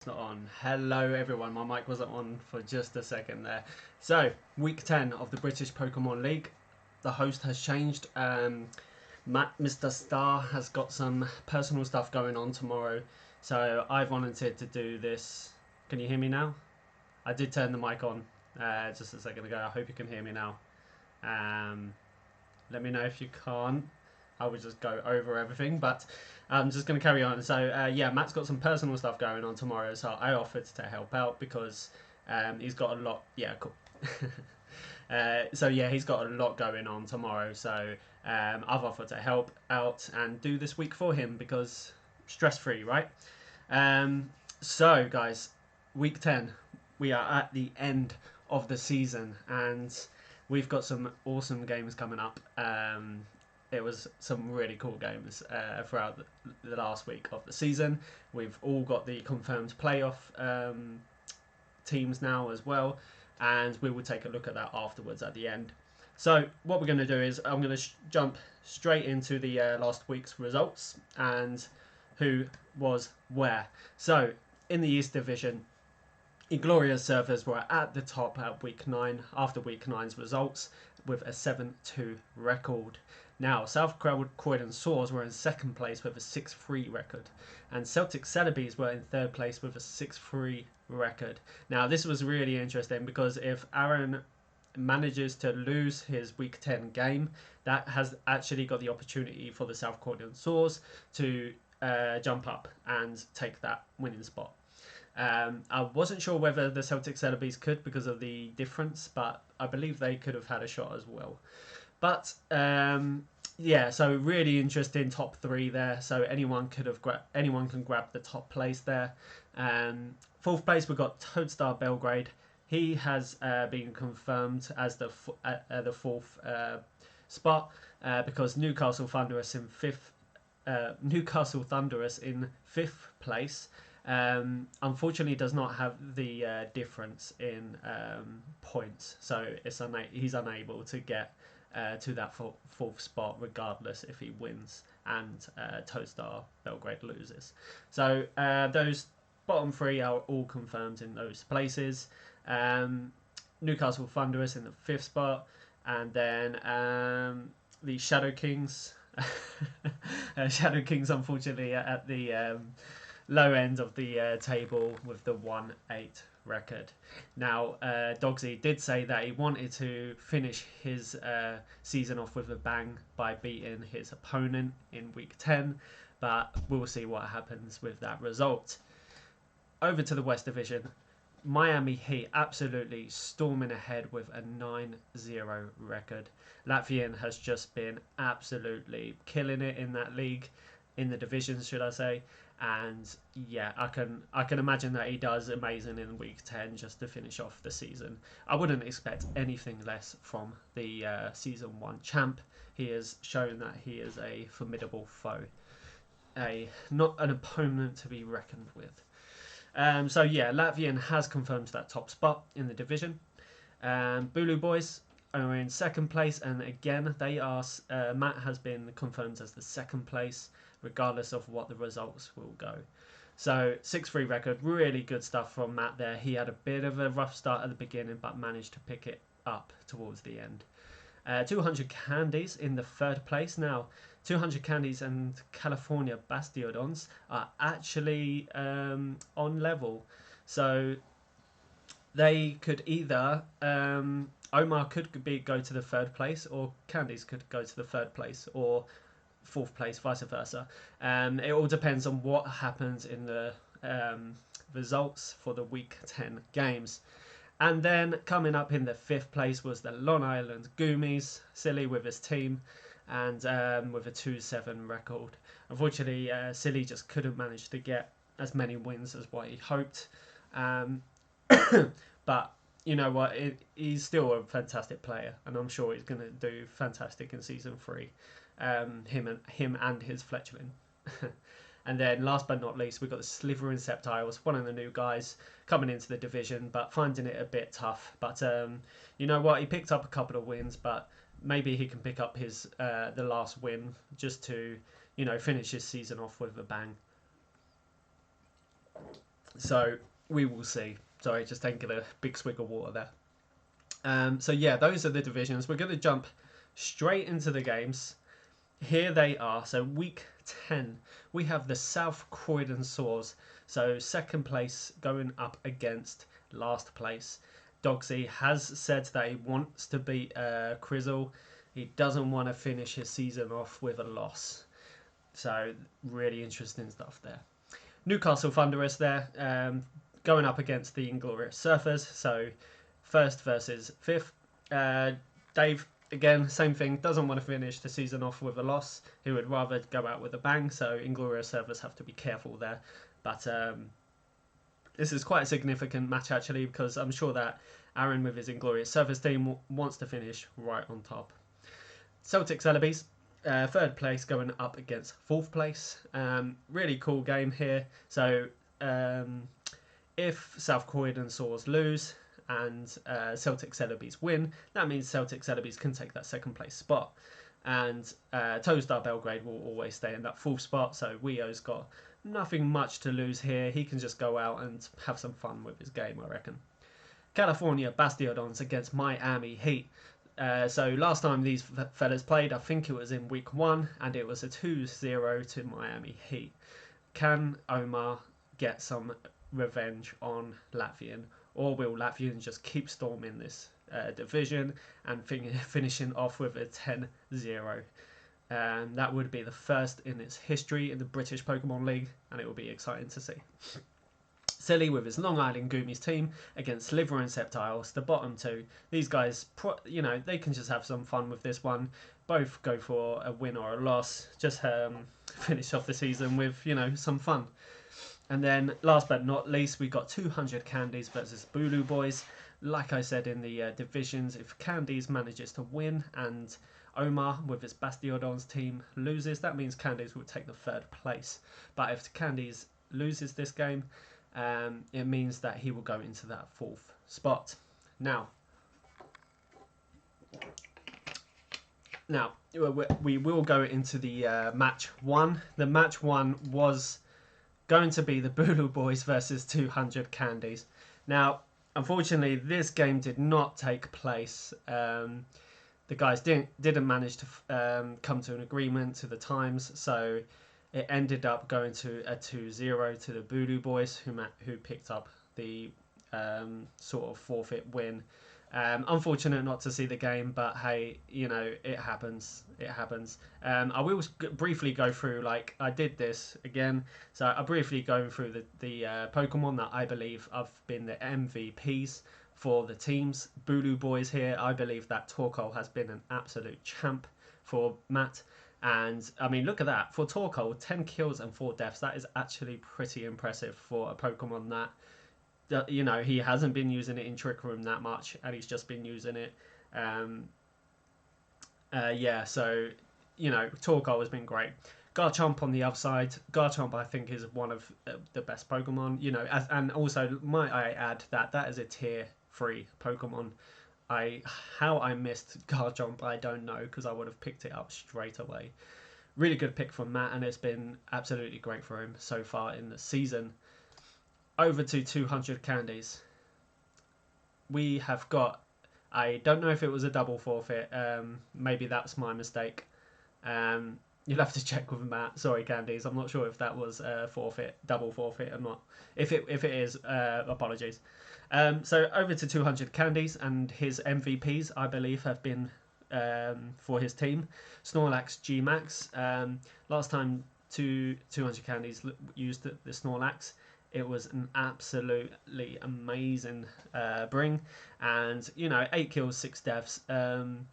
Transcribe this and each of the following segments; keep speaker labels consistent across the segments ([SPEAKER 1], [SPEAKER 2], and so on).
[SPEAKER 1] It's not on. Hello everyone, my mic wasn't on for just a second there. So, week 10 of the British Pokemon League. The host has changed. Matt, Mr. Star, has got some personal stuff going on tomorrow. So, I volunteered to do this. Can you hear me now? I did turn the mic on just a second ago. I hope you can hear me now. Um, Let me know if you can't. I would just go over everything, but I'm just going to carry on. So, yeah, Matt's got some personal stuff going on tomorrow, so I offered to help out because he's got a lot. Yeah, cool. So, yeah, he's got a lot going on tomorrow, so I've offered to help out and do this week for him because stress free, right? Um, so, guys, week 10, we are at the end of the season and we've got some awesome games coming up. It was some really cool games throughout the last week of the season. We've all got the confirmed playoff teams now as well, and we will take a look at that afterwards at the end. So what we're going to do is I'm going to jump straight into the last week's results and who was where. So in the East Division, Inglorious Surfers were at the top at week 9 after week 9's results with a 7-2 record. Now, South Croydon Saurs were in second place with a 6-3 record, and Celtic Celebes were in third place with a 6-3 record. Now, this was really interesting because if Aaron manages to lose his week 10 game, that has actually got the opportunity for the South Croydon Saurs to jump up and take that winning spot. I wasn't sure whether the Celtic Celebes could because of the difference, but I believe they could have had a shot as well. But yeah, so really interesting top 3 there. So anyone can grab the top place there. Fourth place we've got Toadstar Belgrade. He has been confirmed as the fourth spot because Newcastle Thunderous in fifth. Newcastle Thunderous in 5th place. Unfortunately does not have the difference in points, so he's unable to get to that fourth spot regardless if he wins and Toadstar Belgrade loses. So those bottom 3 are all confirmed in those places. Newcastle Thunderous in the 5th spot, and then the Shadow Kings Shadow Kings unfortunately at the low end of the table with the 1-8 record. Now, Dogsy did say that he wanted to finish his season off with a bang by beating his opponent in week 10, but we'll see what happens with that result. Over to the West Division, Miami Heat absolutely storming ahead with a 9-0 record. Latvian has just been absolutely killing it in that league, in the divisions, should I say. And yeah, I can imagine that he does amazing in week 10 just to finish off the season. I wouldn't expect anything less from the season 1 champ. He has shown that he is a formidable foe, not an opponent to be reckoned with. So yeah, Latvian has confirmed that top spot in the division. Bulu Boys are in second place, and again they are. Matt has been confirmed as the second place, regardless of what the results will go. So 6-3 record, really good stuff from Matt there. He had a bit of a rough start at the beginning, but managed to pick it up towards the end. 200 Candies in the third place. Now, 200 Candies and California Bastiodons are actually on level. So they could either Omar could go to the third place, or Candies could go to the third place, or fourth place, vice versa. It all depends on what happens in the results for the week 10 games. And then coming up in the 5th place was the Long Island Goomies, Silly with his team, and with a 2-7 record. Unfortunately, Silly just couldn't manage to get as many wins as what he hoped. But you know what, he's still a fantastic player, and I'm sure he's going to do fantastic in season 3. Him and his Fletchling. And then last but not least, we've got the Slithering Sceptiles, one of the new guys coming into the division, but finding it a bit tough. But you know what, he picked up a couple of wins, but maybe he can pick up his the last win just to finish his season off with a bang. So we will see. Sorry, just taking a big swig of water there. So yeah, those are the divisions. We're going to jump straight into the games. Here they are. So week 10, we have the South Croydon Saurs. So second place going up against last place. Dogsy has said that he wants to beat Crizzle. He doesn't want to finish his season off with a loss. So really interesting stuff there. Newcastle Thunderers there, going up against the Inglorious Surfers. So first versus fifth. Dave, again, same thing, doesn't want to finish the season off with a loss. He would rather go out with a bang, so Inglorious Surfers have to be careful there. But this is quite a significant match, actually, because I'm sure that Aaron, with his Inglorious Surfers team, wants to finish right on top. Celtic Celebies, third place going up against fourth place. Really cool game here. So if South Croydon Saurs lose and Celtic Celebies win, that means Celtic Celebies can take that second place spot. And Toestar Belgrade will always stay in that fourth spot. So Wio's got nothing much to lose here. He can just go out and have some fun with his game, I reckon. California Bastiodons against Miami Heat. So last time these fellas played, I think it was in week 1, and it was a 2-0 to Miami Heat. Can Omar get some revenge on Latvian, or will Latvian just keep storming this division and finishing off with a 10-0? That would be the first in its history in the British Pokemon League, and it will be exciting to see. Silly with his Long Island Goomies team against Liver and Sceptiles, the bottom two. These guys, they can just have some fun with this one. Both go for a win or a loss. Just finish off the season with, some fun. And then, last but not least, we got 200 Candies versus Bulu Boys. Like I said in the divisions, if Candies manages to win and Omar with his Bastiodons team loses, that means Candies will take the third place. But if Candies loses this game, it means that he will go into that fourth spot. Now, we will go into the match 1. The match 1 was going to be the Bulu Boys versus 200 Candies. Now, unfortunately, this game did not take place. The guys didn't manage to come to an agreement to the times, so it ended up going to a 2-0 to the Bulu Boys, who picked up the sort of forfeit win. Unfortunate not to see the game, but hey, it happens. It happens. I will briefly go through, like I did this again, so I'll briefly go through the Pokemon that I believe have been the MVPs for the teams. Bulu Boys here, I believe that Torkoal has been an absolute champ for Matt. And I mean, look at that. For Torkoal, 10 kills and 4 deaths. That is actually pretty impressive for a Pokemon that, he hasn't been using it in Trick Room that much, and he's just been using it. So, Torkoal has been great. Garchomp on the other side. Garchomp, I think, is one of the best Pokemon, and also, might I add that is a tier 3 Pokemon. How I missed Garchomp, I don't know, because I would have picked it up straight away. Really good pick from Matt, and it's been absolutely great for him so far in the season. Over to 200 Candies. We have got, I don't know if it was a double forfeit, maybe that's my mistake. You'll have to check with Matt. Sorry, Candies, I'm not sure if that was a double forfeit or not. If it is, apologies. So over to 200 Candies, and his MVPs, I believe, have been for his team. Snorlax G-Max. Last time 200 Candies used the Snorlax, it was an absolutely amazing bring. And, 8 kills, 6 deaths. And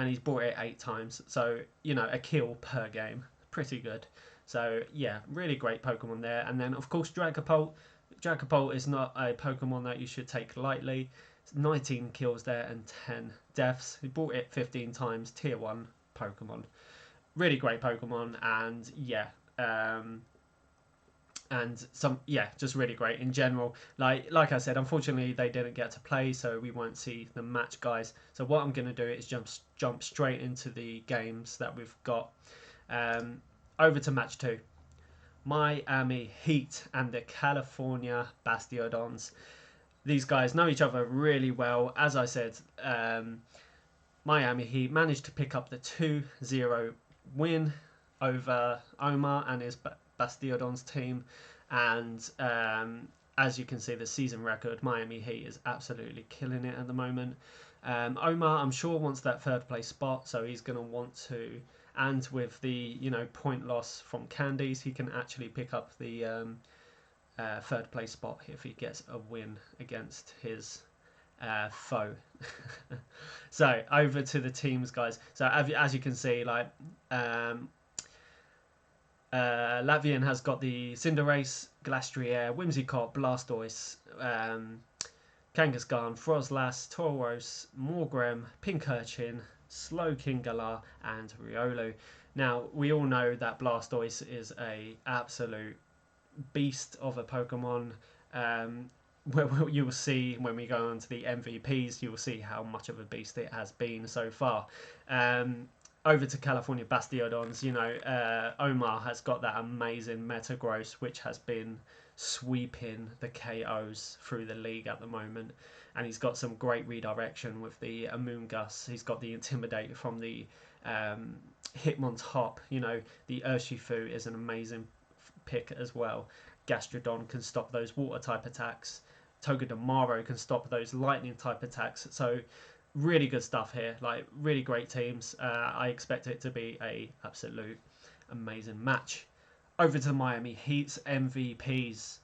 [SPEAKER 1] he's brought it 8 times. So, a kill per game. Pretty good. So, yeah, really great Pokemon there. And then, of course, Dragapult. Dragapult is not a Pokemon that you should take lightly. It's 19 kills there and 10 deaths. He brought it 15 times. Tier 1 Pokemon. Really great Pokemon. And, yeah. Just really great in general. Like I said, unfortunately they didn't get to play, so we won't see the match, guys. So what I'm going to do is jump straight into the games that we've got. Over to match 2. Miami Heat and the California Bastiodons. These guys know each other really well. As I said, Miami Heat managed to pick up the 2-0 win over Omar and his Bastiodons team. And as you can see, the season record, Miami Heat is absolutely killing it at the moment. Omar, I'm sure, wants that third place spot, so he's going to want to. And with the point loss from Candies, he can actually pick up the third place spot if he gets a win against his foe. So over to the teams, guys. So as you can see, like Latvian has got the Cinderace, Glastrier, Whimsicott, Blastoise, Kangaskhan, Froslas, Tauros, Morgrem, Pincurchin, Slowking Galar, and Riolu. Now, we all know that Blastoise is a absolute beast of a Pokemon. You will see when we go on to the MVPs, you will see how much of a beast it has been so far. Over to California Bastiodons, Omar has got that amazing Metagross, which has been sweeping the KOs through the league at the moment. And he's got some great redirection with the Amoonguss. He's got the Intimidate from the Hitmontop. The Urshifu is an amazing pick as well. Gastrodon can stop those water type attacks. Togedemaru can stop those lightning type attacks. So really good stuff here, like really great teams. I expect it to be a absolute amazing match. Over to the Miami Heat's MVPs.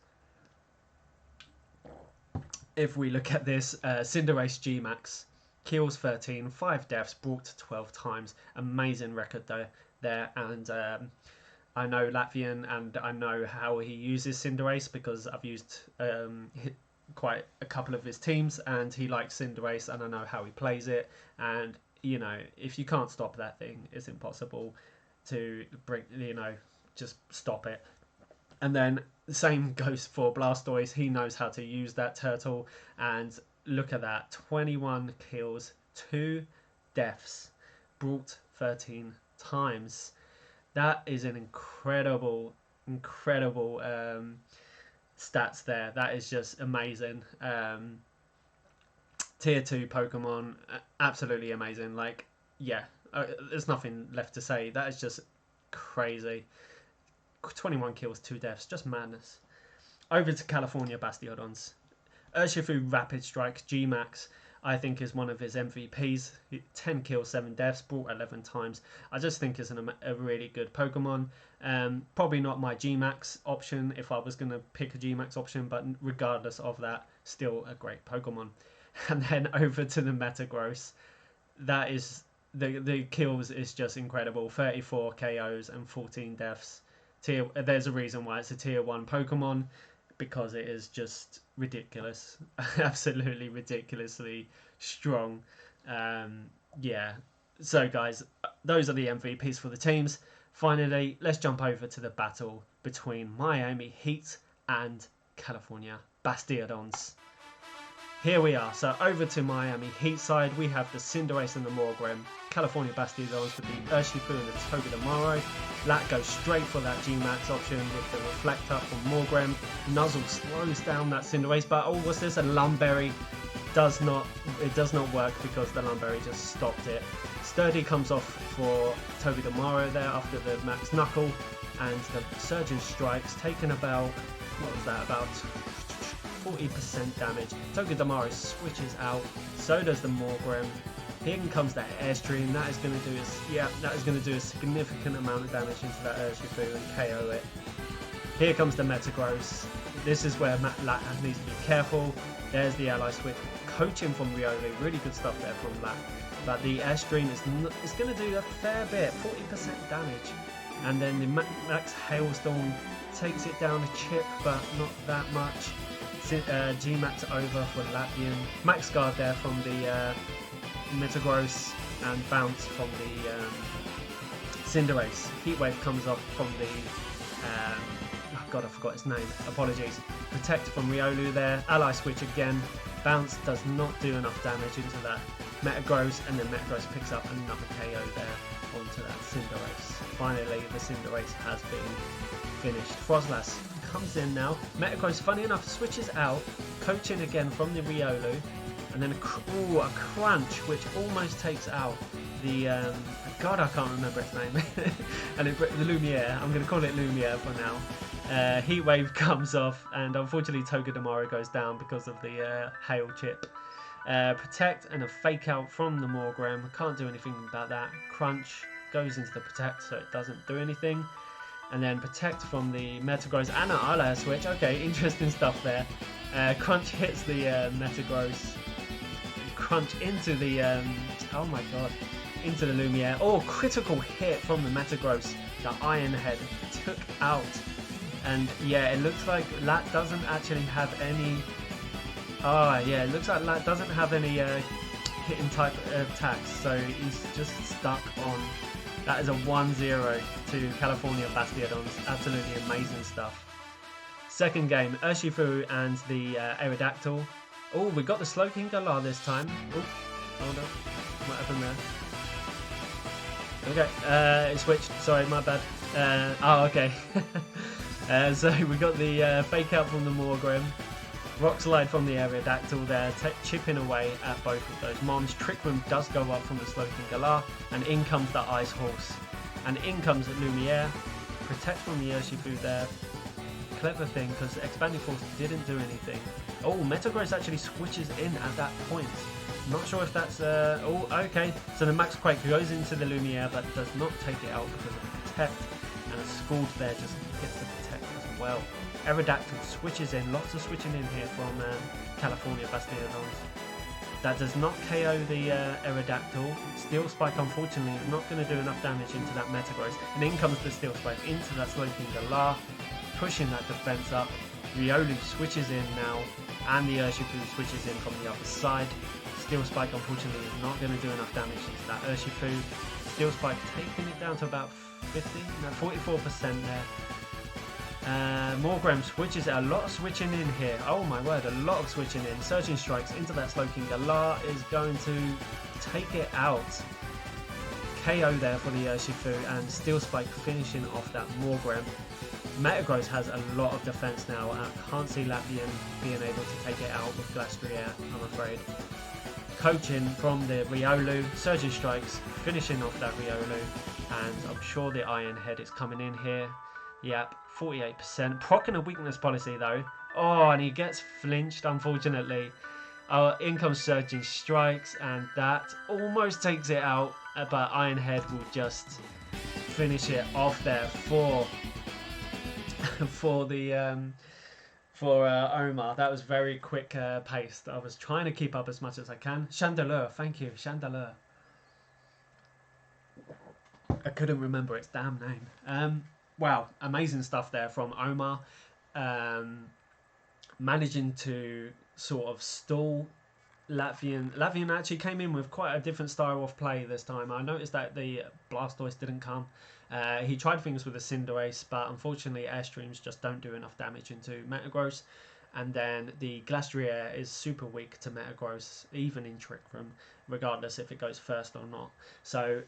[SPEAKER 1] If we look at this, Cinderace G-Max, kills 13, 5 deaths, brought to 12 times. Amazing record there. And I know Latvian, and I know how he uses Cinderace because I've used quite a couple of his teams, and he likes Cinderace, and I know how he plays it. And if you can't stop that thing, it's impossible to just stop it. And then the same goes for Blastoise. He knows how to use that turtle, and look at that, 21 kills, 2 deaths, brought 13 times. That is an incredible stats there. That is just amazing. Tier 2 Pokemon, absolutely amazing. Like, yeah, there's nothing left to say. That is just crazy. 21 kills, 2 deaths, just madness. Over to California Bastiodons. Urshifu Rapid Strike G-Max, I think, is one of his MVPs. 10 kills, 7 deaths, brought 11 times. I just think it's a really good Pokemon. Probably not my G-Max option if I was going to pick a G-Max option, but regardless of that, still a great Pokemon. And then over to the Metagross. That is, the kills is just incredible. 34 KOs and 14 deaths. There's a reason why it's a tier 1 Pokemon, because it is just ridiculous. Absolutely ridiculously strong. Yeah. So guys, those are the MVPs for the teams. Finally, let's jump over to the battle between Miami Heat and California Bastiodons. Here we are. So over to Miami Heat side, we have the Cinderace and the Morgrem. California Bastiodons with the Urshifu and the Togedemaru. Lat goes straight for that G-Max option with the Reflector from Morgrem. Nuzzle slows down that Cinderace, but what's this? A Lumberry does not work because the Lumberry just stopped it. Sturdy comes off for Togedemaru there after the Max Knuckle, and the Surgeon Strikes taking about, what was that, about 40% damage. Togedemaru switches out, so does the Morgrem. Here comes that Airstream. That is going to do a significant amount of damage into that Urshifu and KO it. Here comes the Metagross. This is where Lat needs to be careful. There's the Ally Switch. Coaching from Riolu. Really good stuff there from Lat. But the Airstream is going to do a fair bit. 40% damage. And then the Max Hailstorm takes it down a chip, but not that much. G-Max over for Latvian. Max Guard there from the Metagross, and Bounce from the Cinderace. Heatwave comes off from the oh god, I forgot his name, apologies. Protect from Riolu there. Ally Switch again. Bounce does not do enough damage into that Metagross, and then Metagross picks up another KO there onto that Cinderace. Finally, the Cinderace has been finished. Frozlass comes in now. Metagross, funny enough, switches out, coaching again from the Riolu, and then a Crunch, which almost takes out the God, I can't remember its name. And the Lumiere. I'm going to call it Lumiere for now. Heat Wave comes off, and unfortunately Togedemaru goes down because of the Hail Chip. Protect and a Fake Out from the Morgrem. Can't do anything about that. Crunch goes into the Protect, so it doesn't do anything. And then Protect from the Metagross and an Ala switch. Okay, interesting stuff there. Crunch hits the Metagross. Crunch into the oh my god, into the Lumiere. Oh, critical hit from the Metagross. The Iron Head took out. And yeah, it looks like Lat doesn't actually have any. Oh yeah, it looks like Lat doesn't have any hitting type attacks, so he's just stuck on. That is a 1-0 to California Bastiodons. Absolutely amazing stuff. Second game, Urshifu and the Aerodactyl. Oh, we got the Slowking Galar this time. Oh, hold on. What happened there? Okay, it switched. Sorry, my bad. Oh, okay. So we got the Fake Out from the Morgrem. Rock Slide from the Aerodactyl there, chipping away at both of those mons. Trick Room does go up from the Slowking Galar, and in comes the Ice Horse. And in comes the Lumiere. Protect from the Urshifu there. Clever thing, because Expanding Force didn't do anything. Oh, Metagross actually switches in at that point. Not sure if that's... oh, okay. So the Max Quake goes into the Lumiere, but does not take it out because of the Protect. And a Scald there just gets the Protect as well. Aerodactyl switches in. Lots of switching in here from California Bastiodons. That does not KO the Aerodactyl. Steel Spike, unfortunately, is not going to do enough damage into that Metagross. And in comes the Steel Spike into that Slowking Galar, pushing that defense up. Riolu switches in now, and the Urshifu switches in from the other side. Steel Spike, unfortunately, is not going to do enough damage into that Urshifu. Steel Spike taking it down to about 50, no, 44% there. Morgrem switches it. A lot of switching in here. Oh my word, a lot of switching in. Surging Strikes into that Slowking Galar is going to take it out. KO there for the Urshifu, and Steel Spike finishing off that Morgrem. Metagross has a lot of defense now. I can't see Latvian being able to take it out with Glastrier, I'm afraid. Coaching from the Riolu. Surging Strikes finishing off that Riolu, and I'm sure the Iron Head is coming in here. Yep, 48%. Proccing a weakness policy though. Oh, and he gets flinched, unfortunately. In comes Surging Strikes, and that almost takes it out, but Iron Head will just finish it off there for Omar. That was very quick paced. I was trying to keep up as much as I can. Chandelure, thank you, Chandelure. I couldn't remember its damn name. Wow, amazing stuff there from Omar. Managing to sort of stall Latvian. Latvian actually came in with quite a different style of play this time. I noticed that the Blastoise didn't come. He tried things with the Cinderace, but unfortunately Airstreams just don't do enough damage into Metagross. And then the Glastrier is super weak to Metagross, even in Trick Room, regardless if it goes first or not. So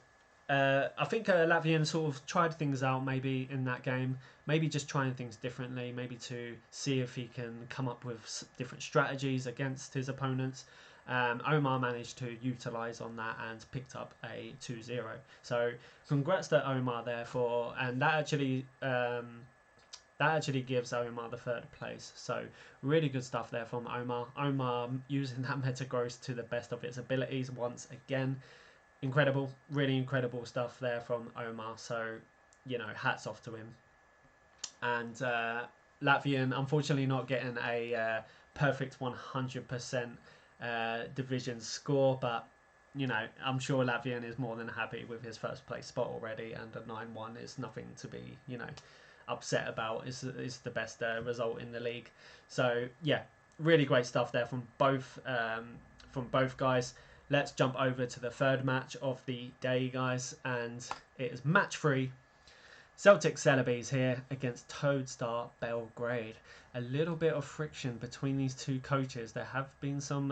[SPEAKER 1] I think Latvian sort of tried things out maybe in that game, maybe just trying things differently, maybe to see if he can come up with different strategies against his opponents. Omar managed to utilise on that and picked up a 2-0. So congrats to Omar there and that actually gives Omar the third place. So really good stuff there from Omar. Omar using that Metagross to the best of its abilities once again. Incredible, really incredible stuff there from Omar. So, you know, hats off to him. And Latvian, unfortunately, not getting a perfect 100% division score, but you know, I'm sure Latvian is more than happy with his first place spot already, and a 9-1 is nothing to be, you know, upset about. Is the best result in the league. So yeah, really great stuff there from both guys. Let's jump over to the third match of the day, guys, and it is match 3. Celtic Celebes here against Toadstar Belgrade. A little bit of friction between these two coaches. There have been some,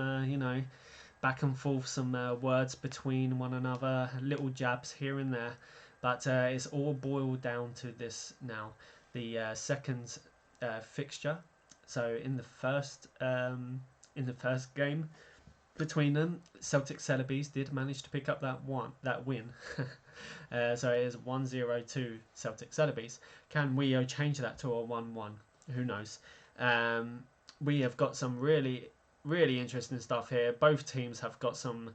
[SPEAKER 1] back and forth, some words between one another, little jabs here and there. But it's all boiled down to this now. The second fixture. So in the first game between them, Celtic Celebes did manage to pick up that win. So it is 1-0 to Celtic Celebes. Can Rio change that to a 1-1? Who knows? We have got some really, really interesting stuff here. Both teams have got some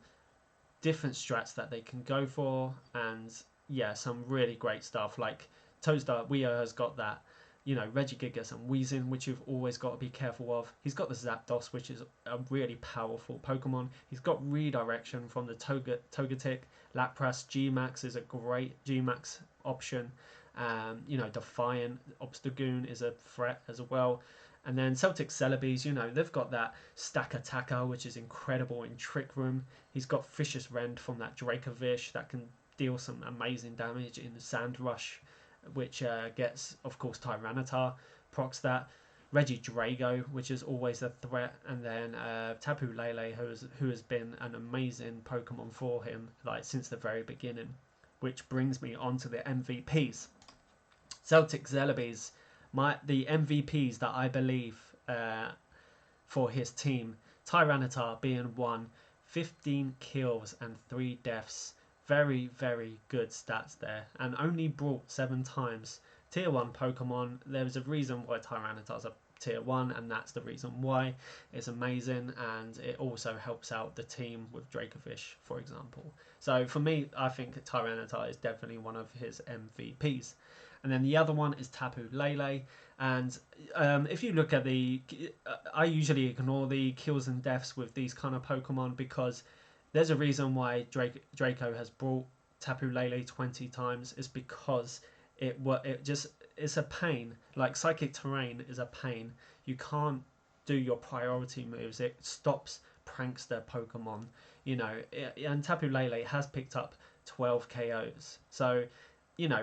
[SPEAKER 1] different strats that they can go for, and yeah, some really great stuff. Like Toadstar Rio has got that, Regigigas and Weezing, which you've always got to be careful of. He's got the Zapdos, which is a really powerful Pokemon. He's got redirection from the Togetic. Lapras G-Max is a great G-Max option. Defiant Obstagoon is a threat as well. And then Celtic Celebes, they've got that Stack Attacker, which is incredible in Trick Room. He's got Vicious Rend from that Dracovish that can deal some amazing damage in the Sand Rush, which gets, of course, Tyranitar, procs that. Regidrago, which is always a threat, and then Tapu Lele, who has been an amazing Pokemon for him, like since the very beginning. Which brings me on to the MVPs. Celtic Celebes, the MVPs that I believe for his team. Tyranitar being 1, 15 kills and 3 deaths. Very, very good stats there, and only brought 7 times. Tier 1 Pokemon, there's a reason why Tyranitar's a Tier 1, and that's the reason why. It's amazing, and it also helps out the team with Dracovish, for example. So for me, I think Tyranitar is definitely one of his MVPs. And then the other one is Tapu Lele, and if you look at I usually ignore the kills and deaths with these kind of Pokemon, because there's a reason why Draco has brought Tapu Lele 20 times. It's because it's a pain. Like Psychic Terrain is a pain. You can't do your priority moves. It stops prankster Pokemon. And Tapu Lele has picked up 12 KOs. So,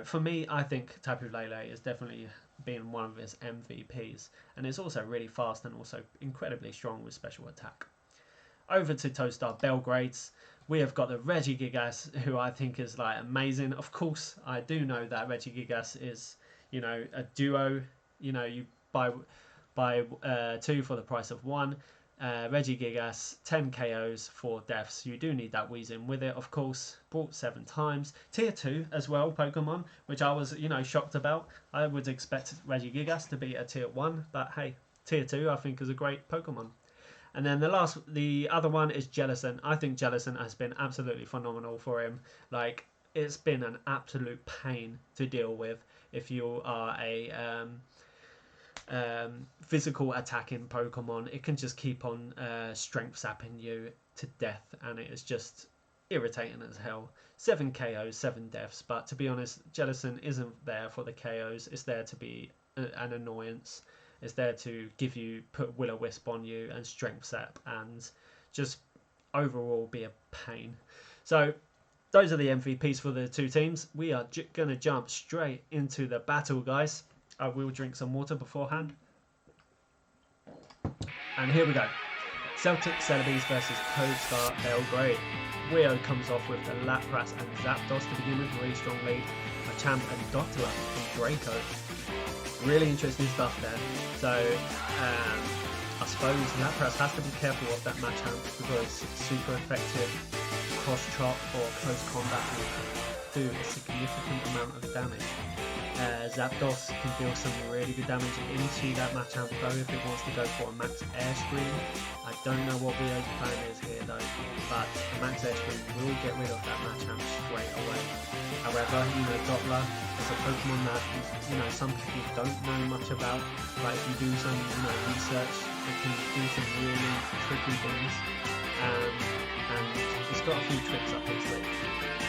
[SPEAKER 1] for me, I think Tapu Lele is definitely been one of his MVPs, and it's also really fast and also incredibly strong with special attack. Over to Toadstar Belgrades, we have got the Regigigas, who I think is like amazing. Of course, I do know that Regigigas is, a duo. You buy 2 for the price of 1. Regigigas, 10 KOs, 4 deaths. You do need that Weezing with it, of course. Brought 7 times. Tier 2 as well, Pokemon, which I was, shocked about. I would expect Regigigas to be a Tier 1, but hey, Tier 2 I think is a great Pokemon. And then the other one is Jellicent. I think Jellicent has been absolutely phenomenal for him. Like, it's been an absolute pain to deal with if you are a physical attacking Pokemon. It can just keep on strength sapping you to death, and it is just irritating as hell. 7 KOs, 7 deaths, but to be honest, Jellicent isn't there for the KOs. It's there to be an annoyance. It's there to put Will-O-Wisp on you and strength sap and just overall be a pain. So those are the MVPs for the two teams. We are going to jump straight into the battle, guys. I will drink some water beforehand. And here we go. Celtic Celebes versus Toadstar Belgrade. Rio comes off with the Lapras and Zapdos to begin with, really strong lead. Machamp and Dottler from Draco. Really interesting stuff there. So, I suppose Lapras has to be careful of that Machamp, because super effective cross-chop or close combat will do a significant amount of damage. Zapdos can deal some really good damage into that Machamp though if it wants to go for a max airstream. I don't know what Rio's plan is here though, but a max airstream will get rid of that Machamp straight away. However, Dottler is a Pokemon that some people don't know much about, but if you do some research, it can do some really tricky things, and it's got a few tricks up its sleeve.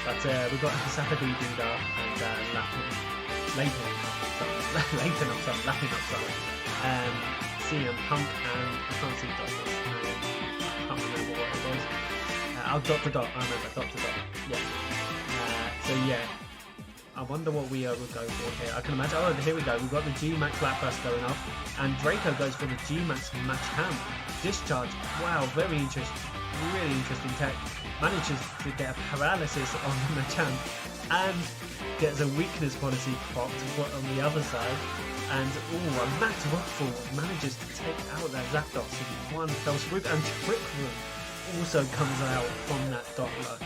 [SPEAKER 1] But we've got Sapadu Duda and Lapping up CM Punk, and I can't see Dottler. I can't remember what it was. Dot. I remember Dot. Yeah. So yeah, I wonder what we would go for here. I can imagine. Oh, here we go. We've got the G-Max Lapras going up, and Draco goes for the G-Max Machamp. Discharge. Wow, very interesting. Really interesting tech. Manages to get a paralysis on the Machamp, and gets a weakness policy popped on the other side. And a Max Rockfall manages to take out that Zapdos in one fell swoop, and Trick Room also comes out from that Doppler.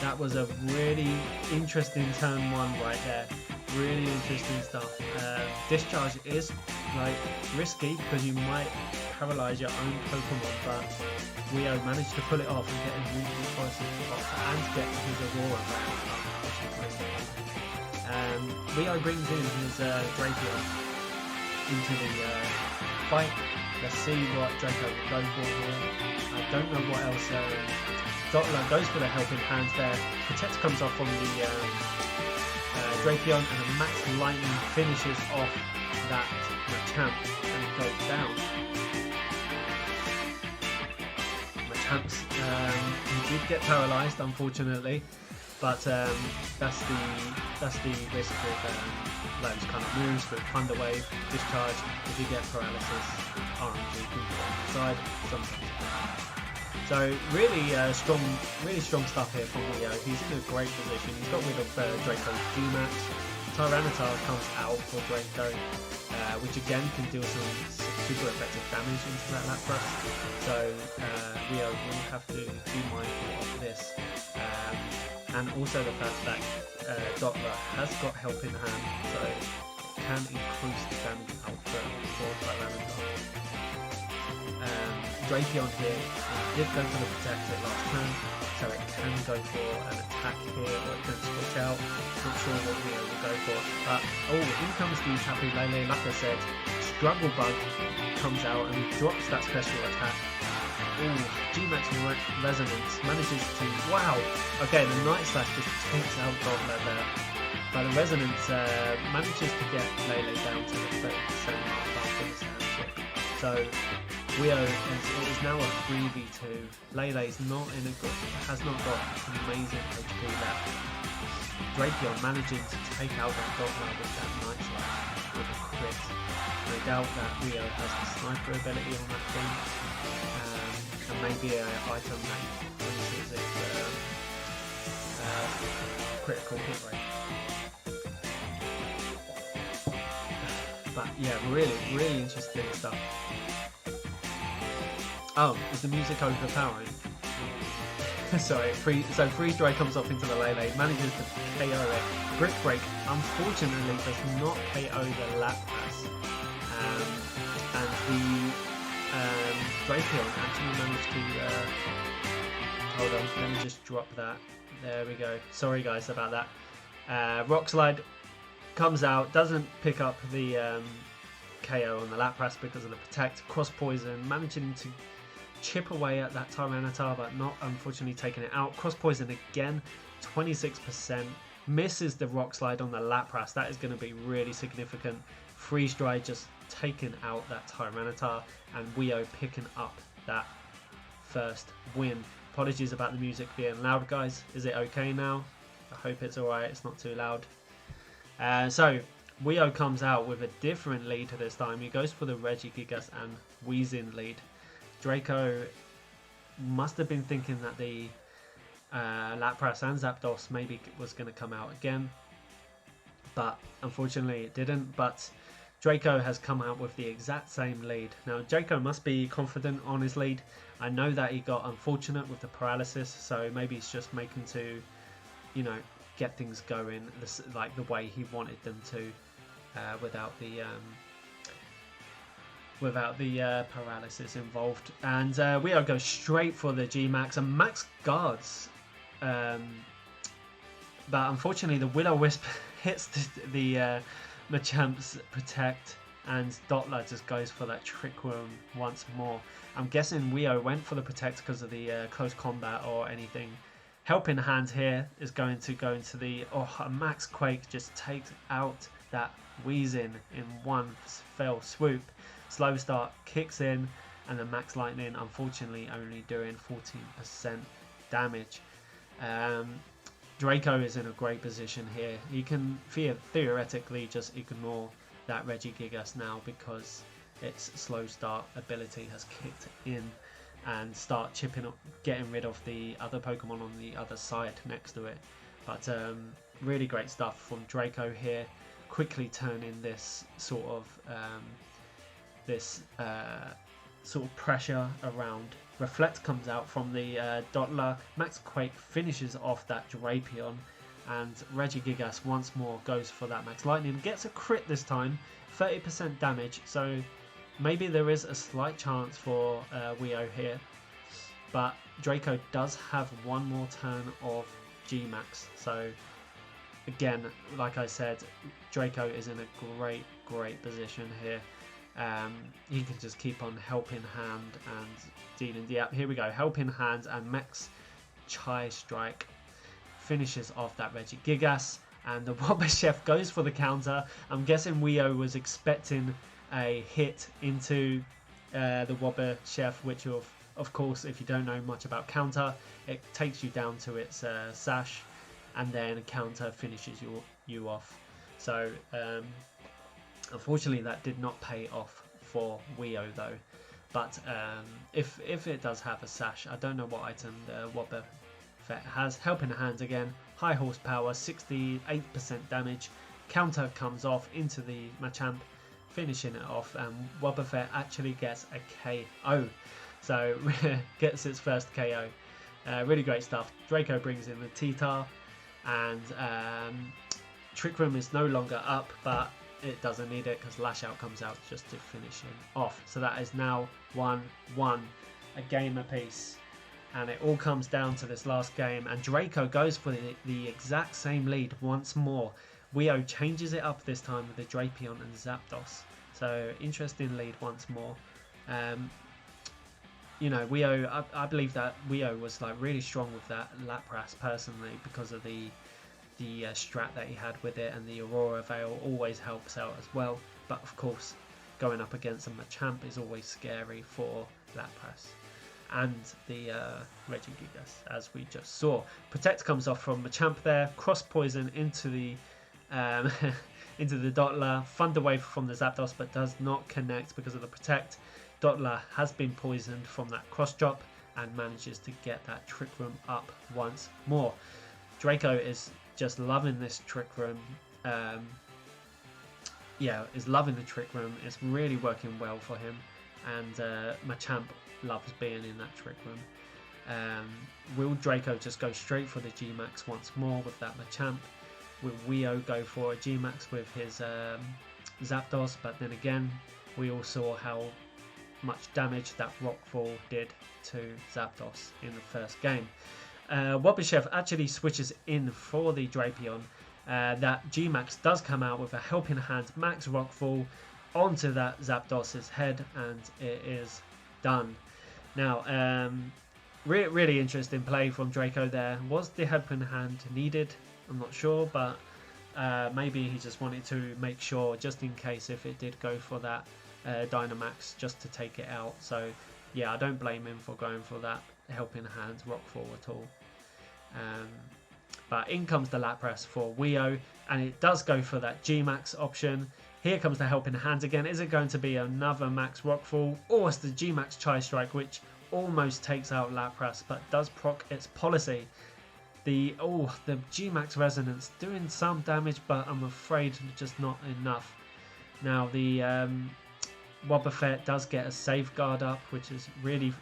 [SPEAKER 1] That was a really interesting turn one right there. Really interesting stuff. Discharge is like risky because you might paralyze your own Pokemon, but Rio managed to pull it off and get his weakness policy off and get his Aurora back up, which is really Rio brings in his Drapion into the fight. Let's see what Draco will go for here. I don't know what else. Dottler goes for the helping hands there. Protect comes off from the Drapion, and a Max Lightning finishes off that Machamp and it goes down. Machamps, he did get paralysed, unfortunately, but that's the risk with those kind of moves with Thunder Wave, Discharge. If you get paralysis, RNG can go on the side sometimes. So really strong stuff here from Rio. He's in a great position. He's got rid of Draco's G-Max. Tyranitar comes out for Draco, which again can deal some super effective damage into that Lapras. So Rio will have to be mindful of this. And also the fact that Dottler has got help in hand, so it can increase the damage output for Tyranitar. Drapion here did go for the Protector last turn, so it can go for an attack here, or it can switch out. Not sure what Rio will go for. But in comes the Tapu Lele. Like I said, Struggle Bug comes out and drops that special attack. G-Max Resonance manages to... Wow! Okay, the Night Slash just takes out Dottler there. But the Resonance manages to get Lele down to the 30% mark after the Sand. So Rio is now a 3v2. Lele's not in a good... has not got amazing HP left. Drapion managing to take out that Dottler with that Night Slash with a crit. No doubt that Rio has the sniper ability on that thing. And maybe an item that increases its critical hit rate. But yeah, really interesting stuff. Oh, is the music overpowering? Sorry, Freeze Dry comes off into the Lele, manages to KO it. Brick Break unfortunately does not KO the Lapras. And the Drapion actually managed to hold on, let me just drop that. There we go. Sorry guys about that. Rock Slide comes out, doesn't pick up the KO on the Lapras because of the Protect. Cross Poison, managing to chip away at that Tyranitar, but not unfortunately taking it out. Cross Poison again, 26%. Misses the Rock Slide on the Lapras. That is going to be really significant. Freeze Dry just taking out that Tyranitar, and Rio picking up that first win. Apologies about the music being loud, guys. Is it okay now? I hope it's alright, it's not too loud. So Rio comes out with a different lead this time. He goes for the Regigigas and Weezing lead. Draco must have been thinking that the Lapras and Zapdos maybe was going to come out again, but unfortunately it didn't. But Draco has come out with the exact same lead. Now Draco must be confident on his lead. I know that he got unfortunate with the paralysis, so maybe he's just making to, you know, get things going like the way he wanted them to, without the paralysis involved. And we are go straight for the G-Max and Max Guards. But unfortunately the Will-O-Wisp hits the Machamp's Protect, and Dottler just goes for that Trick Room once more. I'm guessing Rio went for the Protect because of the close combat or anything. Helping Hand here is going to go into the... a Max Quake just takes out that Weezing in one fell swoop. Slow Start kicks in, and the Max Lightning unfortunately only doing 14% damage. Draco is in a great position here. He can theoretically just ignore that Regigigas now because its slow start ability has kicked in, and start chipping up, getting rid of the other Pokemon on the other side next to it. But really great stuff from Draco here, quickly turning this sort of pressure around. Reflect comes out from the Dottler. Max Quake finishes off that Drapion, and Regigigas once more goes for that Max Lightning. Gets a crit this time, 30% damage, so maybe there is a slight chance for Weo here. But Draco does have one more turn of G-Max, so again, like I said, Draco is in a great position here. He can just keep on Helping Hand and dealing. Yep, here we go. Helping Hand and Max Chai Strike finishes off that Regigigas, and the Wobbuchef goes for the counter. I'm guessing Weo was expecting a hit into the Wobbuchef, which of course, if you don't know much about counter, it takes you down to its sash, and then counter finishes you off. So unfortunately, that did not pay off for Weo though. But if it does have a sash, I don't know what item the Wobbuffet has. Helping Hand again, high horsepower, 68% damage. Counter comes off into the Machamp, finishing it off, and Wobbuffet actually gets a KO. So gets its first KO. Really great stuff. Draco brings in the T-Tar, and Trick Room is no longer up, but it doesn't need it because Lash Out comes out just to finish him off. So that is now 1-1, a game apiece. And it all comes down to this last game, and Draco goes for the exact same lead once more. Weo changes it up this time with the Drapion and Zapdos. So interesting lead once more. You know, Weo, I believe that Weo was like really strong with that Lapras personally, because of the strat that he had with it, and the Aurora Veil always helps out as well. But of course, going up against a Machamp is always scary for Lapras and the Regigigas, as we just saw. Protect comes off from Machamp there, cross poison into the into the Dottler, Thunder Wave from the Zapdos, but does not connect because of the Protect. Dottler has been poisoned from that cross drop and manages to get that Trick Room up once more. Draco is just loving this Trick Room. Is loving the Trick Room. It's really working well for him, and Machamp loves being in that Trick Room. Will Draco just go straight for the G-Max once more with that Machamp? Will Weo go for a G-Max with his Zapdos? But then again, we all saw how much damage that Rockfall did to Zapdos in the first game. Wobbuchef actually switches in for the Drapion. That G-Max does come out with a Helping Hand Max Rockfall onto that Zapdos's head, and it is done. Now, really interesting play from Draco there. Was the Helping Hand needed? I'm not sure, but maybe he just wanted to make sure, just in case if it did go for that Dynamax, just to take it out. So yeah, I don't blame him for going for that Helping Hand Rockfall at all. But in comes the Lapras for Weo, and it does go for that G-Max option. Here comes the Helping Hand again. Is it going to be another Max Rockfall, or it's the G-Max Chai Strike, which almost takes out Lapras but does proc its policy? The G-Max Resonance doing some damage, but I'm afraid just not enough. Now the Wobbuffet does get a Safeguard up, which is really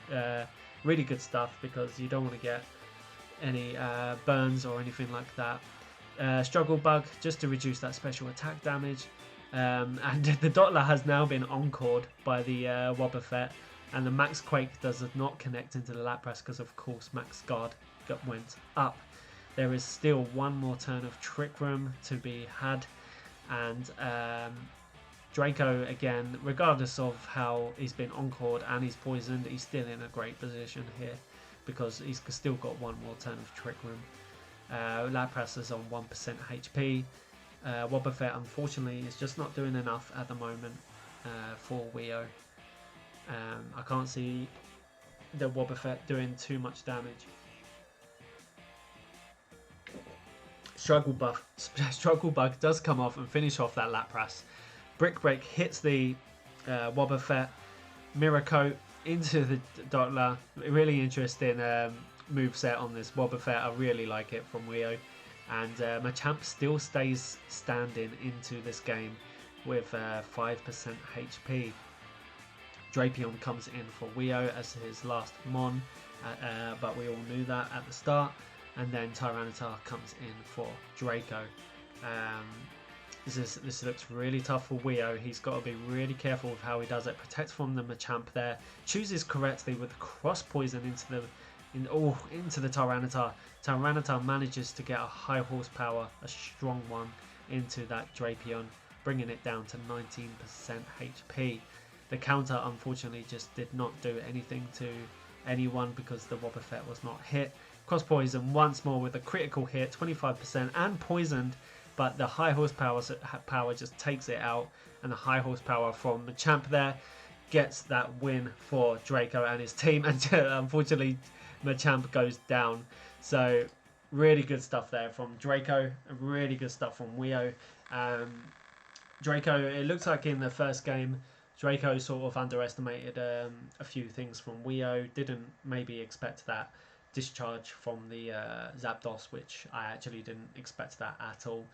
[SPEAKER 1] good stuff, because you don't want to get any burns or anything like that. Struggle Bug just to reduce that special attack damage. And the Dottler has now been encored by the Wobbuffet, and the Max Quake does not connect into the Lapras because of course Max Guard went up. There is still one more turn of Trick Room to be had, and Draco, again, regardless of how he's been encored and he's poisoned, he's still in a great position here because he's still got one more turn of Trick Room. Lapras is on 1% HP. Wobbuffet, unfortunately, is just not doing enough at the moment for Weo. I can't see the Wobbuffet doing too much damage. Struggle Bug does come off and finish off that Lapras. Brick Break hits the Wobbuffet. Miracle into the Dottler. Really interesting moveset on this Wobbuffet. I really like it from Wio. And Machamp still stays standing into this game with 5% HP. Drapion comes in for Wio as his last Mon, but we all knew that at the start. And then Tyranitar comes in for Draco. This looks really tough for Wio. He's got to be really careful with how he does it. Protects from the Machamp there. Chooses correctly with the Cross Poison into the Tyranitar. Tyranitar manages to get a high horsepower, a strong one, into that Drapion, bringing it down to 19% HP. The counter unfortunately just did not do anything to anyone because the Wobbuffet was not hit. Cross Poison once more with a critical hit, 25%, and poisoned, but the high horsepower power just takes it out, and the high horsepower from Machamp there gets that win for Draco and his team, and unfortunately Machamp goes down. So really good stuff there from Draco, really good stuff from Wio. Draco, it looks like in the first game Draco sort of underestimated a few things from Wio, didn't maybe expect that discharge from the Zapdos, which I actually didn't expect that at all.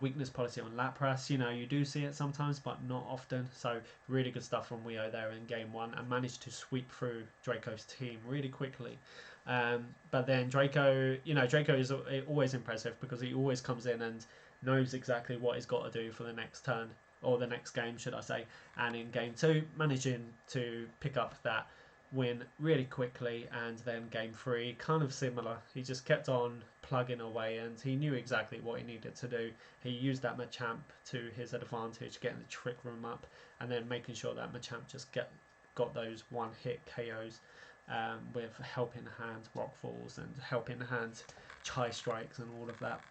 [SPEAKER 1] Weakness policy on Lapras, you do see it sometimes, but not often. So really good stuff from Wio there in game one, and managed to sweep through Draco's team really quickly. But then Draco is always impressive because he always comes in and knows exactly what he's got to do for the next turn, or the next game, should I say. And in game two, managing to pick up that win really quickly, and then game three kind of similar. He just kept on plugging away, and he knew exactly what he needed to do. He used that Machamp to his advantage, getting the Trick Room up, and then making sure that Machamp just got those one hit KOs with Helping Hand Rock Falls and Helping Hand Chai Strikes and all of that.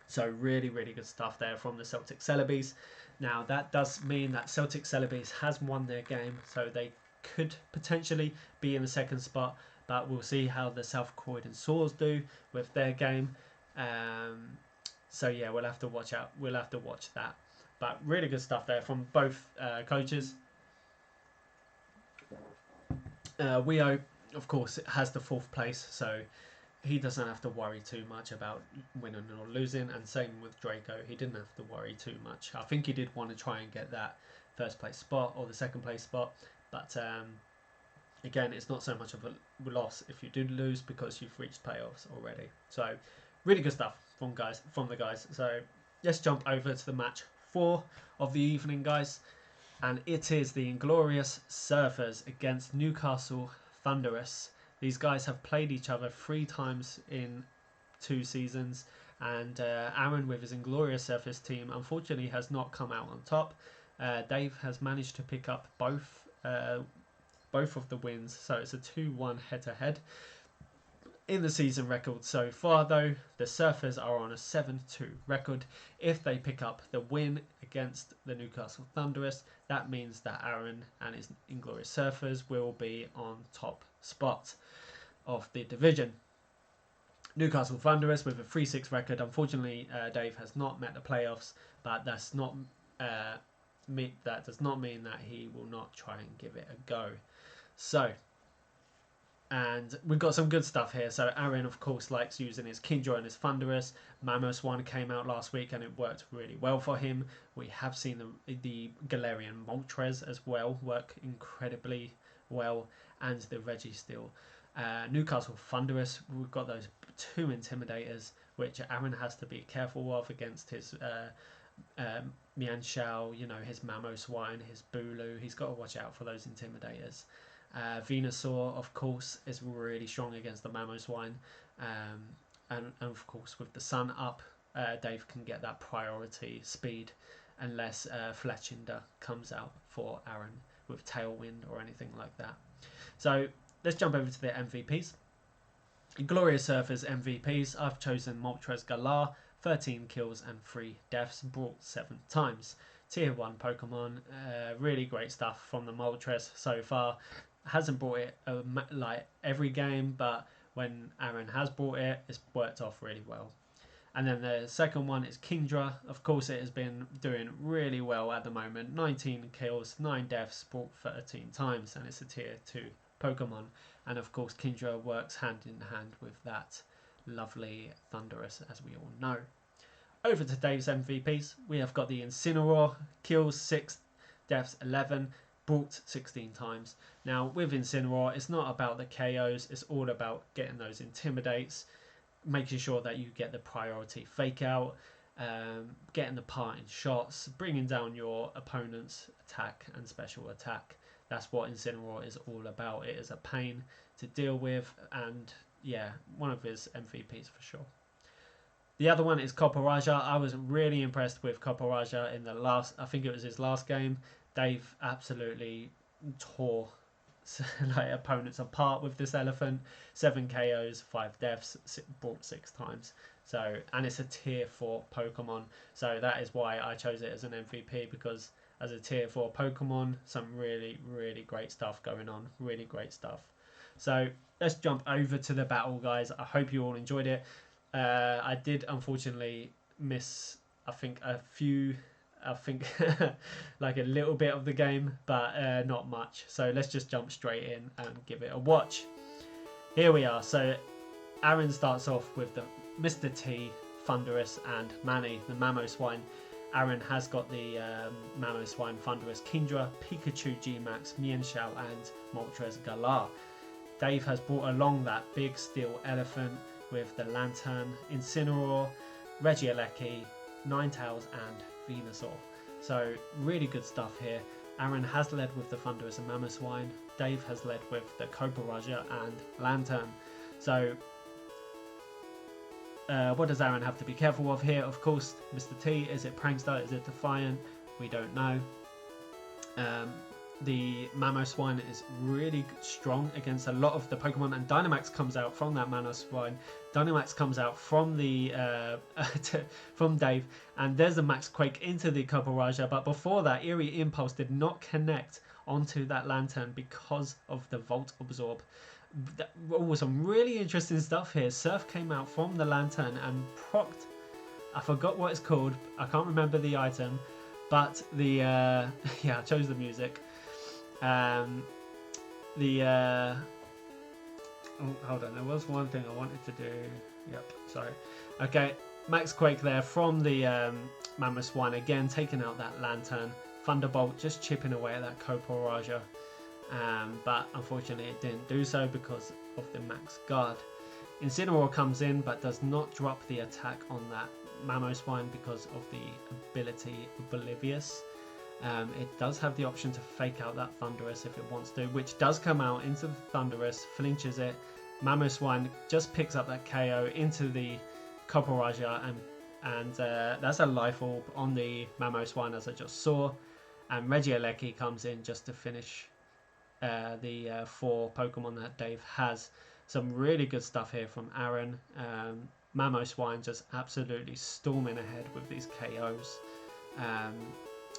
[SPEAKER 1] So really good stuff there from the Celtic Celebes. Now that does mean that Celtic Celebes has won their game, so they could potentially be in the second spot, but we'll see how the South Croydon Saurs do with their game. So yeah, we'll have to watch out. We'll have to watch that. But really good stuff there from both coaches. Wio, of course, has the 4th place, so he doesn't have to worry too much about winning or losing, and same with Draco. He didn't have to worry too much. I think he did want to try and get that 1st place spot or the 2nd place spot, but again, it's not so much of a loss if you do lose because you've reached playoffs already. So really good stuff from the guys. So let's jump over to the match 4 of the evening, guys, and it is the Inglorious Surfers against Newcastle Thunderous. These guys have played each other 3 times in 2 seasons, and Aaron with his Inglorious Surfers team unfortunately has not come out on top. Dave has managed to pick up both of the wins, so it's a 2-1 head-to-head. In the season record so far, though, the Surfers are on a 7-2 record. If they pick up the win against the Newcastle Thunderous, that means that Aaron and his Inglorious Surfers will be on top spot of the division. Newcastle Thunderous with a 3-6 record. Unfortunately, Dave has not met the playoffs, but that does not mean that he will not try and give it a go. So, and we've got some good stuff here. So Aaron, of course, likes using his Kingdra and his Thunderous. Mammoth came out last week and it worked really well for him. We have seen the Galarian Moltres as well work incredibly well, and the Registeel. Newcastle Thunderous, we've got those 2 Intimidators, which Aaron has to be careful of against his Mianshao, his Mamoswine, his Bulu. He's got to watch out for those Intimidators. Venusaur, of course, is really strong against the Mamoswine. And of course, with the sun up, Dave can get that priority speed unless Fletchinder comes out for Aaron with Tailwind or anything like that. So let's jump over to the MVPs. Glorious Surfers MVPs, I've chosen Moltres Galar, 13 kills and 3 deaths, brought 7 times. Tier 1 Pokemon, really great stuff from the Moltres so far. Hasn't brought it like every game, but when Aaron has brought it, it's worked off really well. And then the second one is Kingdra. Of course, it has been doing really well at the moment. 19 kills, 9 deaths, brought 13 times, and it's a tier 2 Pokemon. And of course, Kingdra works hand in hand with that lovely Thundurus, as we all know. Over to Dave's MVPs. We have got the Incineroar, kills 6, deaths 11, brought 16 times. Now, with Incineroar, it's not about the KOs, it's all about getting those Intimidates, making sure that you get the priority fake out, getting the parting shots, bringing down your opponent's attack and special attack. That's what Incineroar is all about. It is a pain to deal with, and yeah, one of his MVPs for sure. The other one is Copperajah. I was really impressed with Copperajah in the last, I think it was his last game. Dave absolutely tore like opponents apart with this elephant. 7 KOs, 5 deaths, brought 6 times. So, and it's a tier 4 Pokemon, so that is why I chose it as an MVP, because as a tier 4 Pokemon, some really great stuff going on. Really great stuff. So let's jump over to the battle, guys. I hope you all enjoyed it. I did unfortunately miss, I think like a little bit of the game, but not much. So let's just jump straight in and give it a watch. Here we are. So Aaron starts off with the Mr. T, Thundurus, and Manny, the Mamoswine. Aaron has got the Mamoswine, Thundurus, Kingdra, Pikachu G-Max, Mienshao, and Moltres Galar. Dave has brought along that big steel elephant with the Lantern, Incineroar, Regieleki, Ninetales, and Venusaur. So really good stuff here. Aaron has led with the Thundurus and Mamoswine. Dave has led with the Copperajah and Lantern. So what does Aaron have to be careful of here? Of course, Mr. T, is it Prankster? Is it Defiant? We don't know. The Mamoswine is really strong against a lot of the Pokemon, and Dynamax comes out from that Mamoswine. Dynamax comes out from the from Dave, and there's the Max Quake into the Copperajah. But before that, Eerie Impulse did not connect onto that Lantern because of the Volt Absorb. Oh, some really interesting stuff here. Surf came out from the Lantern and procced, I forgot what it's called, I can't remember the item, but the yeah, I chose the music. Oh, hold on, there was one thing I wanted to do. Yep, sorry. Okay, Max Quake there from the Mamoswine, again taking out that Lantern. Thunderbolt just chipping away at that Copperajah, but unfortunately it didn't do so because of the Max Guard. Incineroar comes in but does not drop the attack on that Mamoswine because of the ability Oblivious. It does have the option to fake out that Thundurus if it wants to, which does come out into the Thundurus, flinches it. Mamoswine just picks up that KO into the Copperajah, and that's a Life Orb on the Mamoswine, as I just saw. And Regieleki comes in just to finish the 4 Pokemon that Dave has. Some really good stuff here from Aaron. Mamoswine just absolutely storming ahead with these KOs.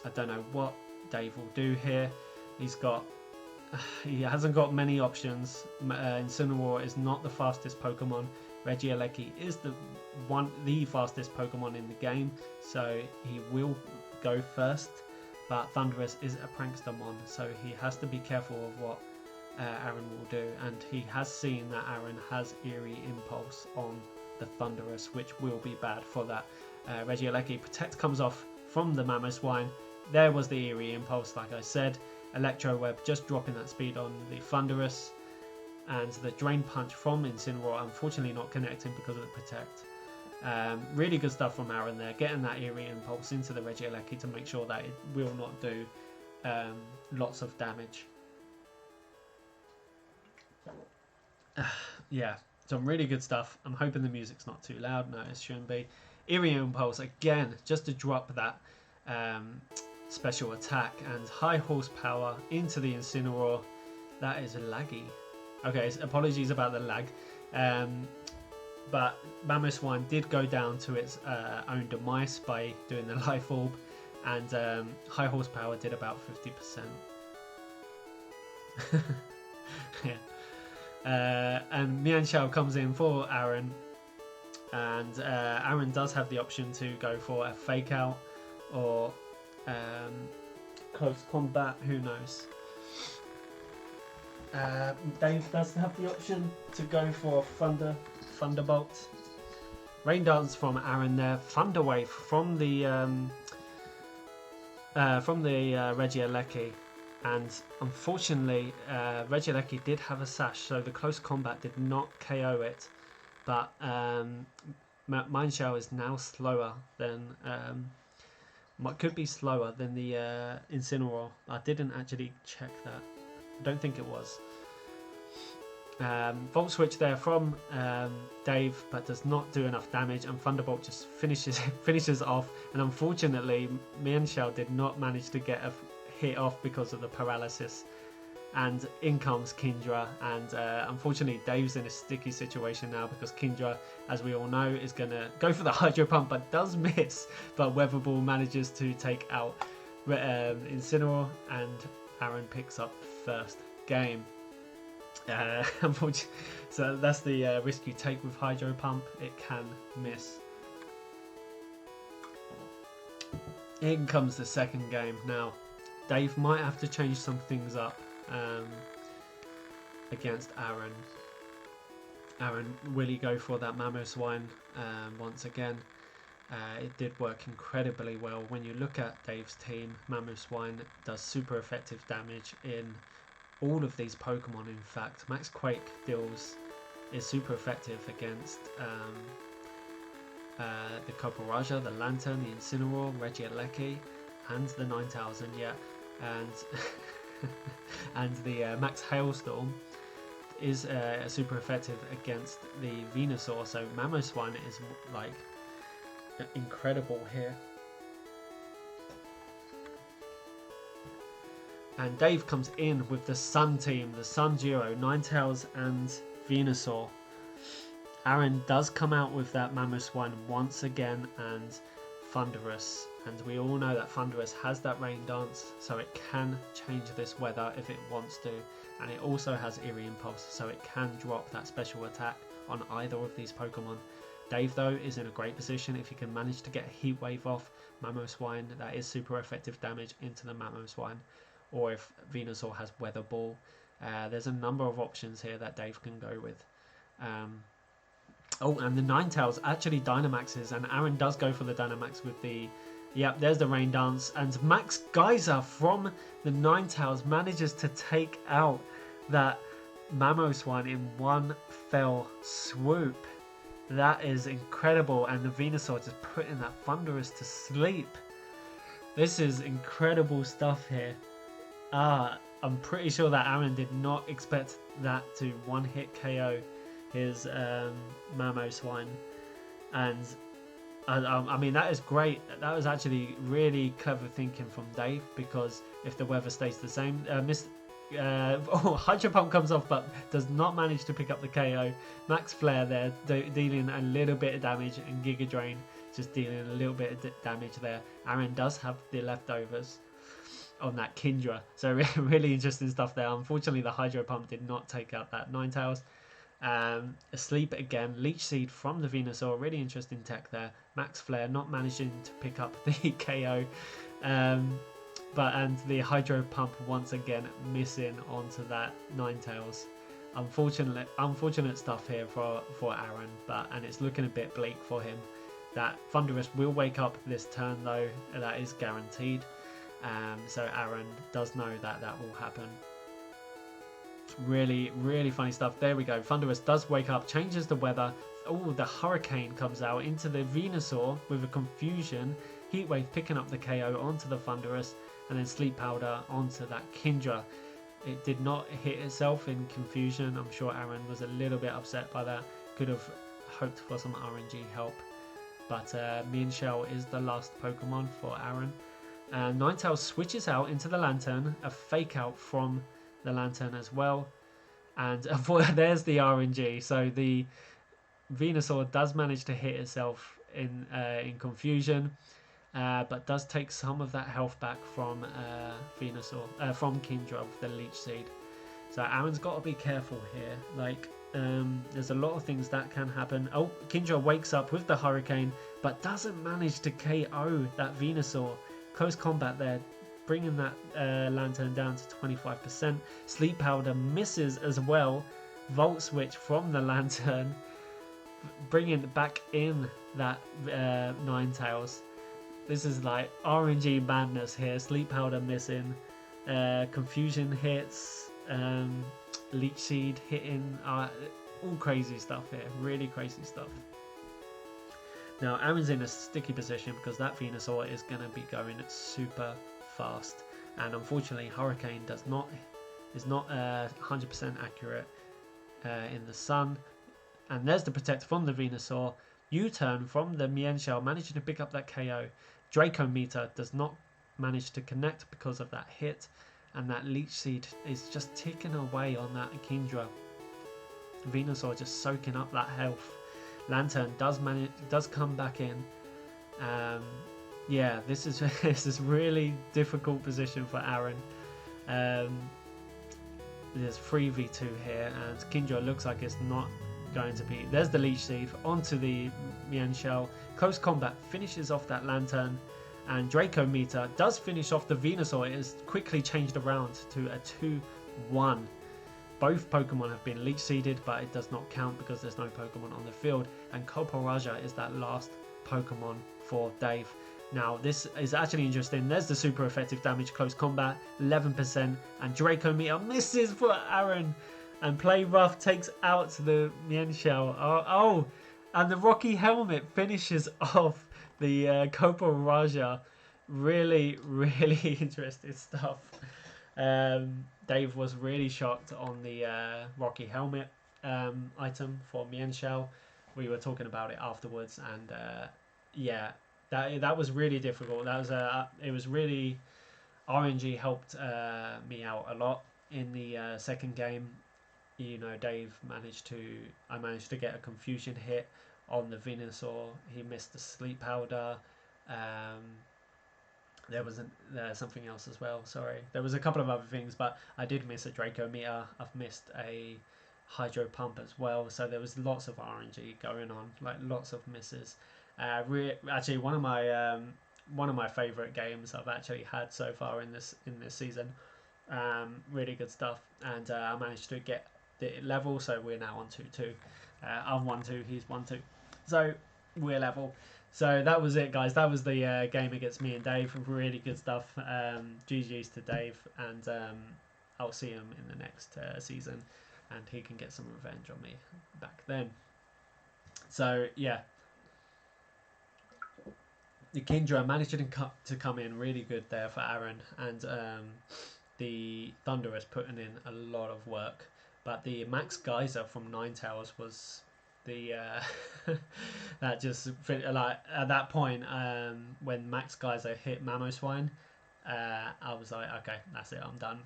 [SPEAKER 1] I don't know what Dave will do here. He hasn't got many options. Incineroar is not the fastest Pokemon. Regieleki is the fastest Pokemon in the game, so he will go first. But Thundurus is a Prankstermon, so he has to be careful of what Aaron will do. And he has seen that Aaron has Eerie Impulse on the Thundurus, which will be bad for that. Regieleki Protect comes off from the Mamoswine. There was the Eerie Impulse, like I said. Electro Web just dropping that speed on the Thundurus. And the Drain Punch from Incineroar, unfortunately not connecting because of the Protect. Really good stuff from Aaron there, getting that Eerie Impulse into the Regieleki to make sure that it will not do lots of damage. Yeah, some really good stuff. I'm hoping the music's not too loud. No, it shouldn't be. Eerie Impulse again, just to drop that special attack, and high horsepower into the Incineroar. That is laggy. Okay, so apologies about the lag. But Mamoswine did go down to its own demise by doing the Life Orb, and high horsepower did about 50%. Yeah. And Mienshao comes in for Aaron, And Aaron does have the option to go for a fake out or close combat, who knows. Dave does have the option to go for Thunderbolt. Rain Dance from Aaron there. Thunder Wave from the Regieleki. And unfortunately, Regieleki did have a sash, so the close combat did not KO it. But Mind Shell is now slower than could be slower than the Incineroar. I didn't actually check that. I don't think it was. Volt Switch there from Dave, but does not do enough damage, and Thunderbolt just finishes off. And unfortunately, Mienshao did not manage to get a hit off because of the paralysis. And in comes Kindra, and unfortunately Dave's in a sticky situation now because Kindra, as we all know, is going to go for the Hydro Pump but does miss, but Weather Ball manages to take out Incineroar, and Aaron picks up first game. Unfortunately, so that's the risk you take with Hydro Pump. It can miss. In comes the second game. Now Dave might have to change some things up against Aaron. Aaron, will he go for that Mamoswine once again? It did work incredibly well. When you look at Dave's team, Mamoswine does super effective damage in all of these Pokemon. In fact, Max Quake is super effective against the Copperajah, the Lantern, the Incineroar, Regieleki, and the Ninetales, and and the Max Hailstorm is super effective against the Venusaur. So Mamoswine is like incredible here. And Dave comes in with the Sun team, the Sun duo, Ninetales and Venusaur. Aaron does come out with that Mamoswine once again and Thunderous. And we all know that Thunderous has that Rain Dance, so it can change this weather if it wants to. And it also has Eerie Impulse, so it can drop that special attack on either of these Pokemon. Dave, though, is in a great position if he can manage to get a Heat Wave off Mamoswine. That is super effective damage into the Mamoswine. Or if Venusaur has Weather Ball. There's a number of options here that Dave can go with. Oh, and the Ninetales actually Dynamaxes, and Aaron does go for the Dynamax with the... Yep, there's the Rain Dance, and Max Geyser from the Ninetales manages to take out that Mamoswine in one fell swoop. That is incredible, and the Venusaur just putting that Thunderous to sleep. This is incredible stuff here. I'm pretty sure that Aaron did not expect that to one-hit KO his Mamoswine, and I mean, that is great. That was actually really clever thinking from Dave, because if the weather stays the same, Hydro Pump comes off but does not manage to pick up the KO. Max Flare there dealing a little bit of damage, and Giga Drain just dealing a little bit of damage there. Aaron does have the leftovers on that Kindra, so really interesting stuff there. Unfortunately, the Hydro Pump did not take out that Ninetales. Asleep again, Leech Seed from the Venusaur, really interesting tech there. Max Flare not managing to pick up the KO, and the Hydro Pump once again missing onto that Ninetales. Unfortunate stuff here for Aaron, and it's looking a bit bleak for him. That Thunderous will wake up this turn though, that is guaranteed. So Aaron does know that will happen. Really, really funny stuff. There we go. Thunderous does wake up, changes the weather. Oh, the Hurricane comes out into the Venusaur with a Confusion. Heatwave picking up the KO onto the Thunderous, and then Sleep Powder onto that Kindra. It did not hit itself in Confusion. I'm sure Aaron was a little bit upset by that. Could have hoped for some RNG help. But Mienshao is the last Pokemon for Aaron. Ninetales switches out into the Lantern, a fake out from the Lantern as well, and there's the RNG. So the Venusaur does manage to hit itself in Confusion, but does take some of that health back from Venusaur, from Kindra with the Leech Seed. So Aaron's got to be careful here. Like, There's a lot of things that can happen. Oh, Kindra wakes up with the Hurricane, but doesn't manage to KO that Venusaur. Close combat there, bringing that Lantern down to 25%. Sleep Powder misses as well. Volt Switch from the Lantern, bringing back in that Ninetales. This is like RNG madness here. Sleep Powder missing. Confusion hits. Leech Seed hitting. All crazy stuff here. Really crazy stuff. Now Aaron's in a sticky position because that Venusaur is going to be going super fast. And unfortunately Hurricane is not 100% accurate in the sun. And there's the Protect from the Venusaur. U-turn from the Mienshao, managing to pick up that KO. Draco Meter does not manage to connect because of that hit, and that Leech Seed is just ticking away on that Kindra. Venusaur just soaking up that health. Lantern does come back in. Yeah, this is really difficult position for Aaron. There's 3v2 here, and Kindra looks like it's not going to be. There's the Leech Seed onto the Mienshao. Close combat finishes off that Lantern, and Draco Meter does finish off the Venusaur. It is quickly changed around to a 2-1. Both Pokemon have been Leech Seeded, but it does not count because there's no Pokemon on the field. And Coparaja is that last Pokemon for Dave. Now this is actually interesting. There's the super effective damage, close combat, 11%, and Draco Meter misses for Aaron. And Play Rough takes out the Mienshao. Oh, and the Rocky Helmet finishes off the Coparaja. Really, really interesting stuff. Dave was really shocked on the Rocky Helmet item for Mienshao. We were talking about it afterwards, and yeah, that was really difficult. That was it was really RNG helped me out a lot in the second game. You know, I managed to get a confusion hit on the Venusaur. He missed the Sleep Powder. There was something else as well. Sorry, there was a couple of other things, but I did miss a Draco Meter. I've missed a Hydro Pump as well. So there was lots of RNG going on, like lots of misses. Actually, one of my favorite games I've actually had so far in this season. Really good stuff, and I managed to get the level, so we're now on 2-2. I'm 1-2, he's 1-2, so we're level. So that was it, guys. That was the game against me and Dave. Really good stuff. GG's to Dave, and I'll see him in the next season, and he can get some revenge on me back then. So yeah, the Kindra managed to come in really good there for Aaron, and the Thunderous putting in a lot of work. But the Max Geyser from Ninetales was the that just like at that point when Max Geyser hit Mamoswine, I was like, okay, that's it, I'm done.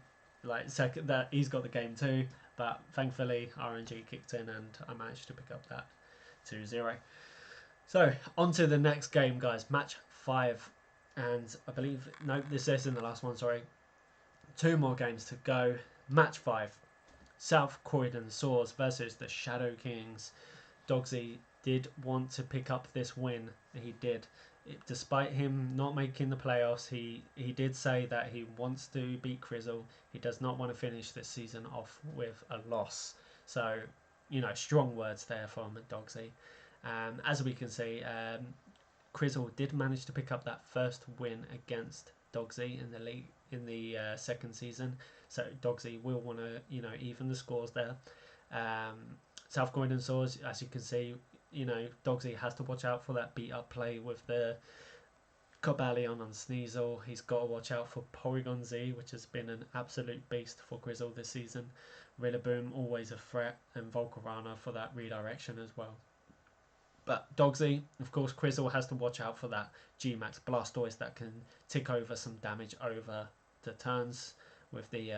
[SPEAKER 1] Like second, that he's got the game too, but thankfully RNG kicked in and I managed to pick up that 2-0. So on to the next game, guys. Match 5, and I believe this isn't the last one. Sorry, 2 more games to go. Match 5. South Croydon Saurs versus the Shadow Kings. Dogsy did want to pick up this win. He did. Despite him not making the playoffs, he did say that he wants to beat Crizzle. He does not want to finish this season off with a loss. So, you know, strong words there from Dogsy. As we can see, Crizzle did manage to pick up that first win against Dogsy in the league in the second season. So Dogsy will want to, you know, even the scores there. South Croydon Saurs, as you can see, you know, Dogsy has to watch out for that beat up play with the Cobalion on Sneasel. He's got to watch out for Porygon Z, which has been an absolute beast for Grizzle this season. Rillaboom, always a threat, and Volcarona for that redirection as well. But Dogsy, of course, Crizzle has to watch out for that G-Max Blastoise that can tick over some damage over the turns with the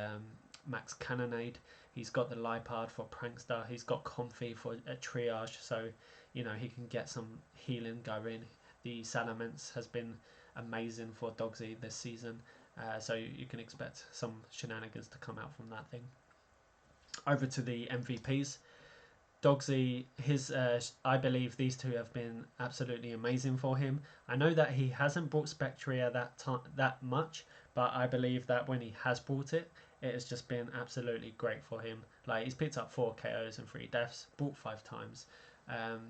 [SPEAKER 1] Max Cannonade. He's got the Lipard for Prankster. He's got Comfy for a triage, so you know he can get some healing going. The Salamence has been amazing for Dogsy this season, so you can expect some shenanigans to come out from that thing. Over to the MVPs. Dogsy, I believe these two have been absolutely amazing for him. I know that he hasn't brought Spectria that much, but I believe that when he has brought it, it has just been absolutely great for him. Like, he's picked up 4 KOs and 3 deaths, brought 5 times.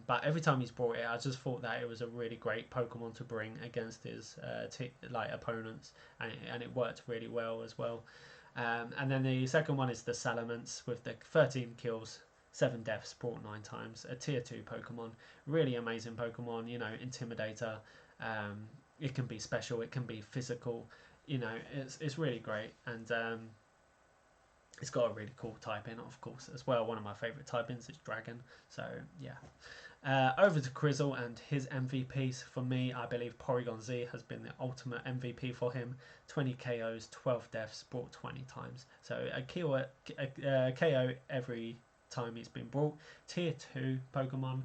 [SPEAKER 1] But every time he's brought it, I just thought that it was a really great Pokemon to bring against his opponents, and it worked really well as well. And then the second one is the Salamence with the 13 kills, 7 deaths, brought 9 times. A tier 2 Pokemon. Really amazing Pokemon, you know, Intimidator. It can be special, it can be physical. You know, it's really great. And it's got a really cool typing, of course, as well. One of my favourite typings is Dragon. So, yeah. Over to Crizzle and his MVPs. For me, I believe Porygon Z has been the ultimate MVP for him. 20 KOs, 12 deaths, brought 20 times. So a KO every time he's been brought. Tier 2 Pokemon.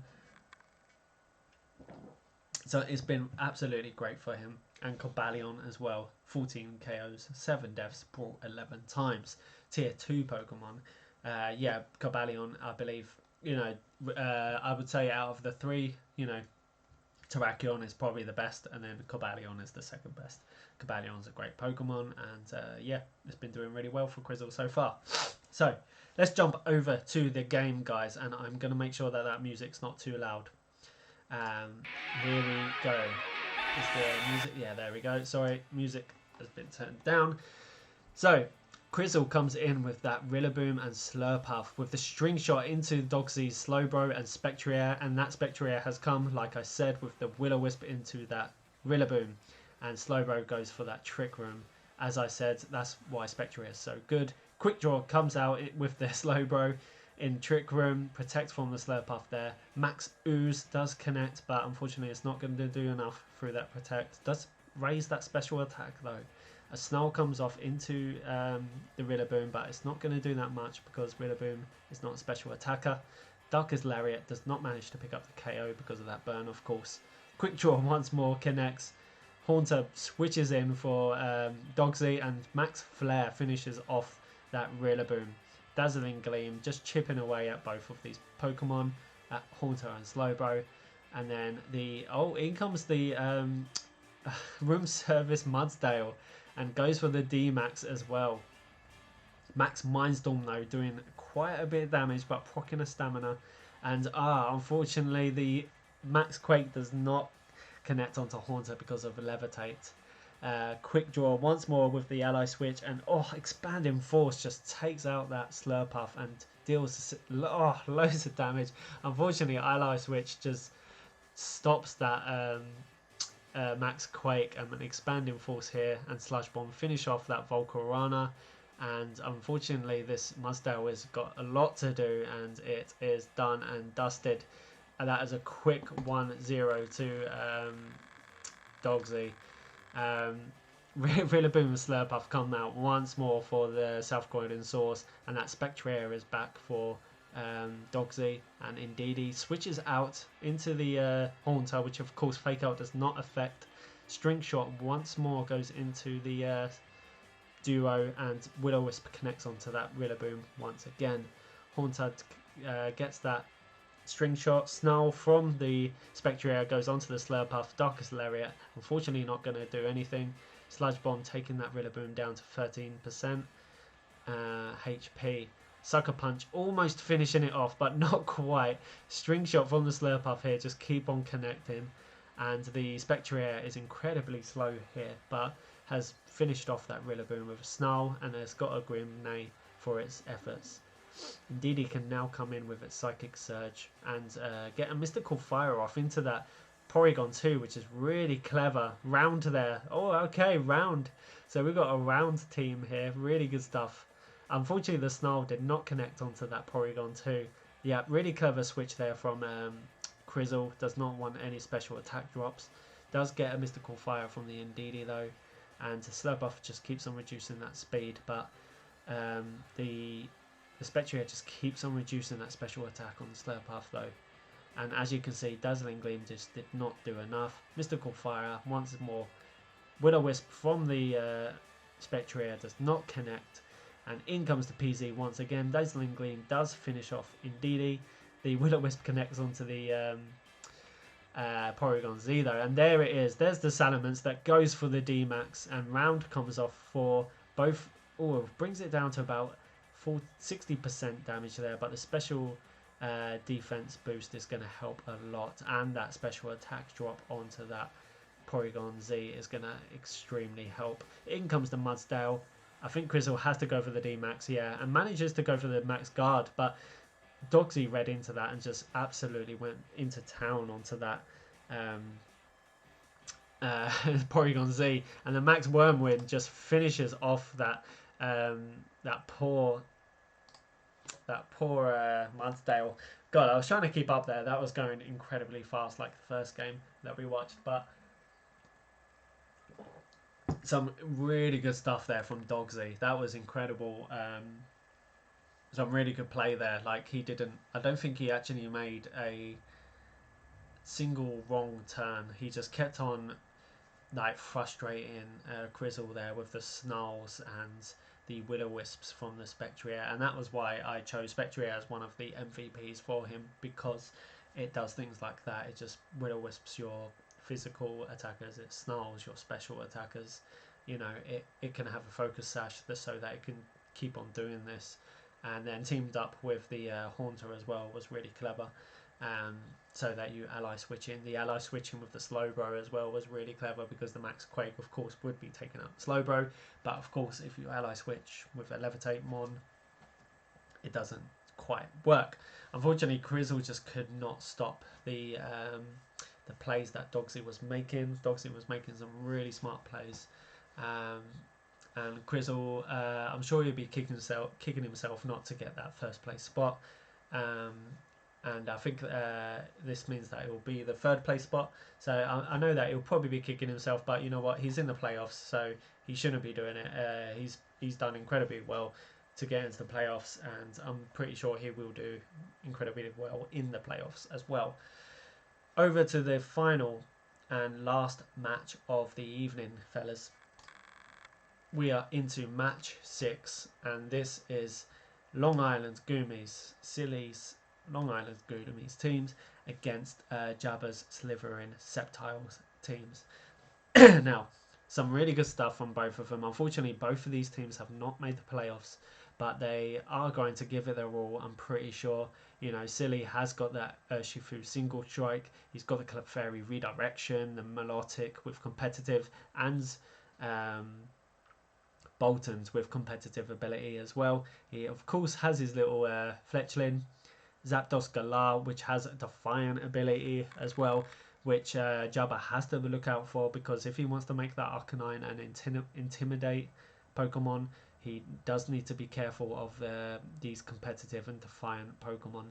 [SPEAKER 1] So it's been absolutely great for him. And Cobalion as well. 14 KOs, 7 deaths, brought 11 times. Tier 2 Pokemon. Yeah, Cobalion, I believe, you know, I would say out of the 3, you know, Terrakion is probably the best, and then Cobalion is the second best. Cobalion's a great Pokemon, and yeah, it's been doing really well for Crizzle so far. So, let's jump over to the game, guys, and I'm going to make sure that that music's not too loud. Here we go. Is the music? Yeah, there we go. Sorry, music has been turned down. So, Crizzle comes in with that Rillaboom and Slurpuff with the string shot into Dogsy's Slowbro and Spectrier, and that Spectrier has come, like I said, with the Will-O-Wisp into that Rillaboom, and Slowbro goes for that Trick Room. As I said, that's why Spectrier is so good. Quick Draw comes out with the Slowbro in Trick Room, protect from the Slurpuff there. Max Ooze does connect, but unfortunately it's not going to do enough through that protect. Does raise that special attack though. A Snarl comes off into the Rillaboom, but it's not going to do that much because Rillaboom is not a special attacker. Darkest Lariat does not manage to pick up the KO because of that burn, of course. Quick Draw once more connects. Haunter switches in for Dogsy, and Max Flare finishes off that Rillaboom. Dazzling Gleam just chipping away at both of these Pokemon, at Haunter and Slowbro. And then in comes the Room Service Mudsdale, and goes for the D-Max as well. Max Mindstorm though, doing quite a bit of damage, but proccing a stamina. And unfortunately the Max Quake does not connect onto Haunter because of Levitate. Quick Draw once more with the Ally Switch, and Expanding Force just takes out that Slurpuff and deals loads of damage. Unfortunately, Ally Switch just stops that Max Quake, and an Expanding Force here, and Sludge Bomb finish off that Volcarona. And unfortunately this Mudsdale has got a lot to do, and it is done and dusted. And that is a quick 1-0 to Dogsy. Rillaboom and Slurpuff come out once more for the South Croydon Saurs, and that Spectrier is back for Dogsy, and Indeedee switches out into the Haunter, which of course Fake Out does not affect. String Shot once more goes into the duo, and Will-O-Wisp connects onto that Rillaboom once again. Haunter gets that String Shot. Snarl from the Spectrier goes onto the Slurpuff. Darkest Lariat, unfortunately not going to do anything. Sludge Bomb taking that Rillaboom down to 13% HP. Sucker Punch almost finishing it off, but not quite. String Shot from the Slurpuff here, just keep on connecting. And the Spectrier is incredibly slow here, but has finished off that Rillaboom with a Snarl, and has got a Grim Neigh for its efforts. Indeedee can now come in with its Psychic Surge and get a Mystical Fire off into that Porygon 2, which is really clever. Round there. Oh, okay, round. So we've got a round team here. Really good stuff. Unfortunately, the Snarl did not connect onto that Porygon 2. Yeah, really clever switch there from Crizzle. Does not want any special attack drops. Does get a Mystical Fire from the Indeedee though. And the Slurpuff just keeps on reducing that speed. But the Spectrier just keeps on reducing that special attack on the Slurpuff though. And as you can see, Dazzling Gleam just did not do enough. Mystical Fire once more. Will-O-Wisp from the Spectrier does not connect. And in comes the PZ once again. Dazzling Gleam does finish off Indeedee. the Will-O-Wisp connects onto the Porygon Z though, and there it is. There's the Salamence that goes for the D-Max, and round comes off for both. Oh, brings it down to about 60% damage there, but the special defense boost is going to help a lot, and that special attack drop onto that Porygon Z is going to extremely help. In comes the Mudsdale. I think Crizzle has to go for the D-Max, yeah, and manages to go for the Max Guard, but Dogsy read into that and just absolutely went into town onto that Porygon Z, and the Max Wormwind just finishes off that that poor Mudsdale. God, I was trying to keep up there. That was going incredibly fast, like the first game that we watched, but some really good stuff there from Dogsy. That was incredible. Some really good play there. Like, he didn't, I don't think he actually made a single wrong turn. He just kept on like frustrating Crizzle there with the Snarls and the Will-O-Wisps from the Spectrier, and that was why I chose Spectrier as one of the MVPs for him, because it does things like that. It just Will-O-Wisps your physical attackers, it Snarls your special attackers. You know, it can have a focus sash so that it can keep on doing this, and then teamed up with the Haunter as well was really clever. So that you ally switching. The ally switching with the Slowbro as well was really clever, because the Max Quake of course would be taking out Slowbro, but of course if you ally switch with a Levitate Mon, it doesn't quite work. Unfortunately, Crizzle just could not stop the plays that Dogsy was making. Dogsy was making some really smart plays, and Crizzle, I'm sure he'll be kicking himself not to get that first place spot. And I think this means that it will be the third place spot. So I know that he'll probably be kicking himself, but you know what? He's in the playoffs, so he shouldn't be doing it. He's done incredibly well to get into the playoffs, and I'm pretty sure he will do incredibly well in the playoffs as well. Over to the final and last match of the evening, fellas. We are into match 6, and this is Long Island Goomies, Silly's Long Island Goomies teams against Jabba's Slytherin Sceptiles teams. Now, some really good stuff from both of them. Unfortunately, both of these teams have not made the playoffs, but they are going to give it their all, I'm pretty sure. You know, Silly has got that Urshifu single strike. He's got the Clefairy redirection, the Melodic with competitive, and Boltons with competitive ability as well. He, of course, has his little Fletchling. Zapdos Galar, which has a Defiant ability as well, which Jabba has to look out for, because if he wants to make that Arcanine and intimidate Pokemon, he does need to be careful of these competitive and Defiant Pokemon.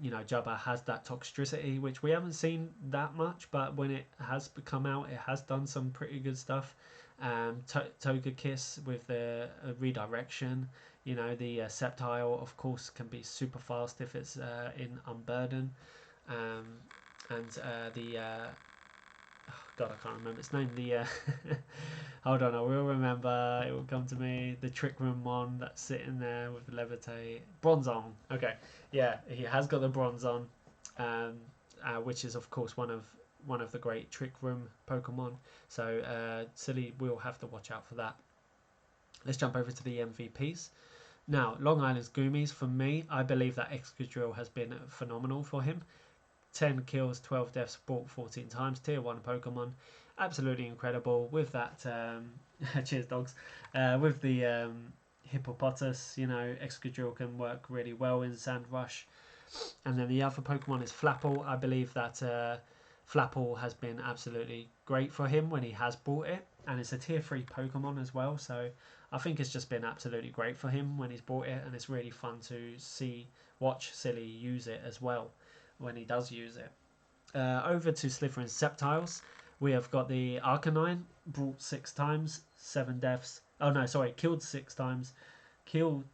[SPEAKER 1] You know, Jabba has that Toxtricity, which we haven't seen that much, but when it has come out, it has done some pretty good stuff. Togekiss with the redirection. You know, the Sceptile, of course, can be super fast if it's in Unburden. And the... oh God, I can't remember its name. The... hold on, I will remember. It will come to me. The Trick Room Mon that's sitting there with the Levitate. Bronzong. Okay. Yeah, he has got the Bronzong, which is, of course, one of the great Trick Room Pokemon. So Silly will have to watch out for that. Let's jump over to the MVPs. Now, Long Island's Goomies, for me, I believe that Excadrill has been phenomenal for him. 10 kills, 12 deaths, bought 14 times, tier 1 Pokemon. Absolutely incredible with that, cheers dogs, with the Hippopotas. You know, Excadrill can work really well in Sand Rush. And then the other Pokemon is Flapple. I believe that Flapple has been absolutely great for him when he has bought it, and it's a tier 3 Pokemon as well, so I think it's just been absolutely great for him when he's bought it, and it's really fun to watch Silly use it as well when he does use it. Over to Slytherin Sceptiles, we have got the Arcanine, brought 6 times, 7 deaths. Oh no, sorry, killed 6 times, killed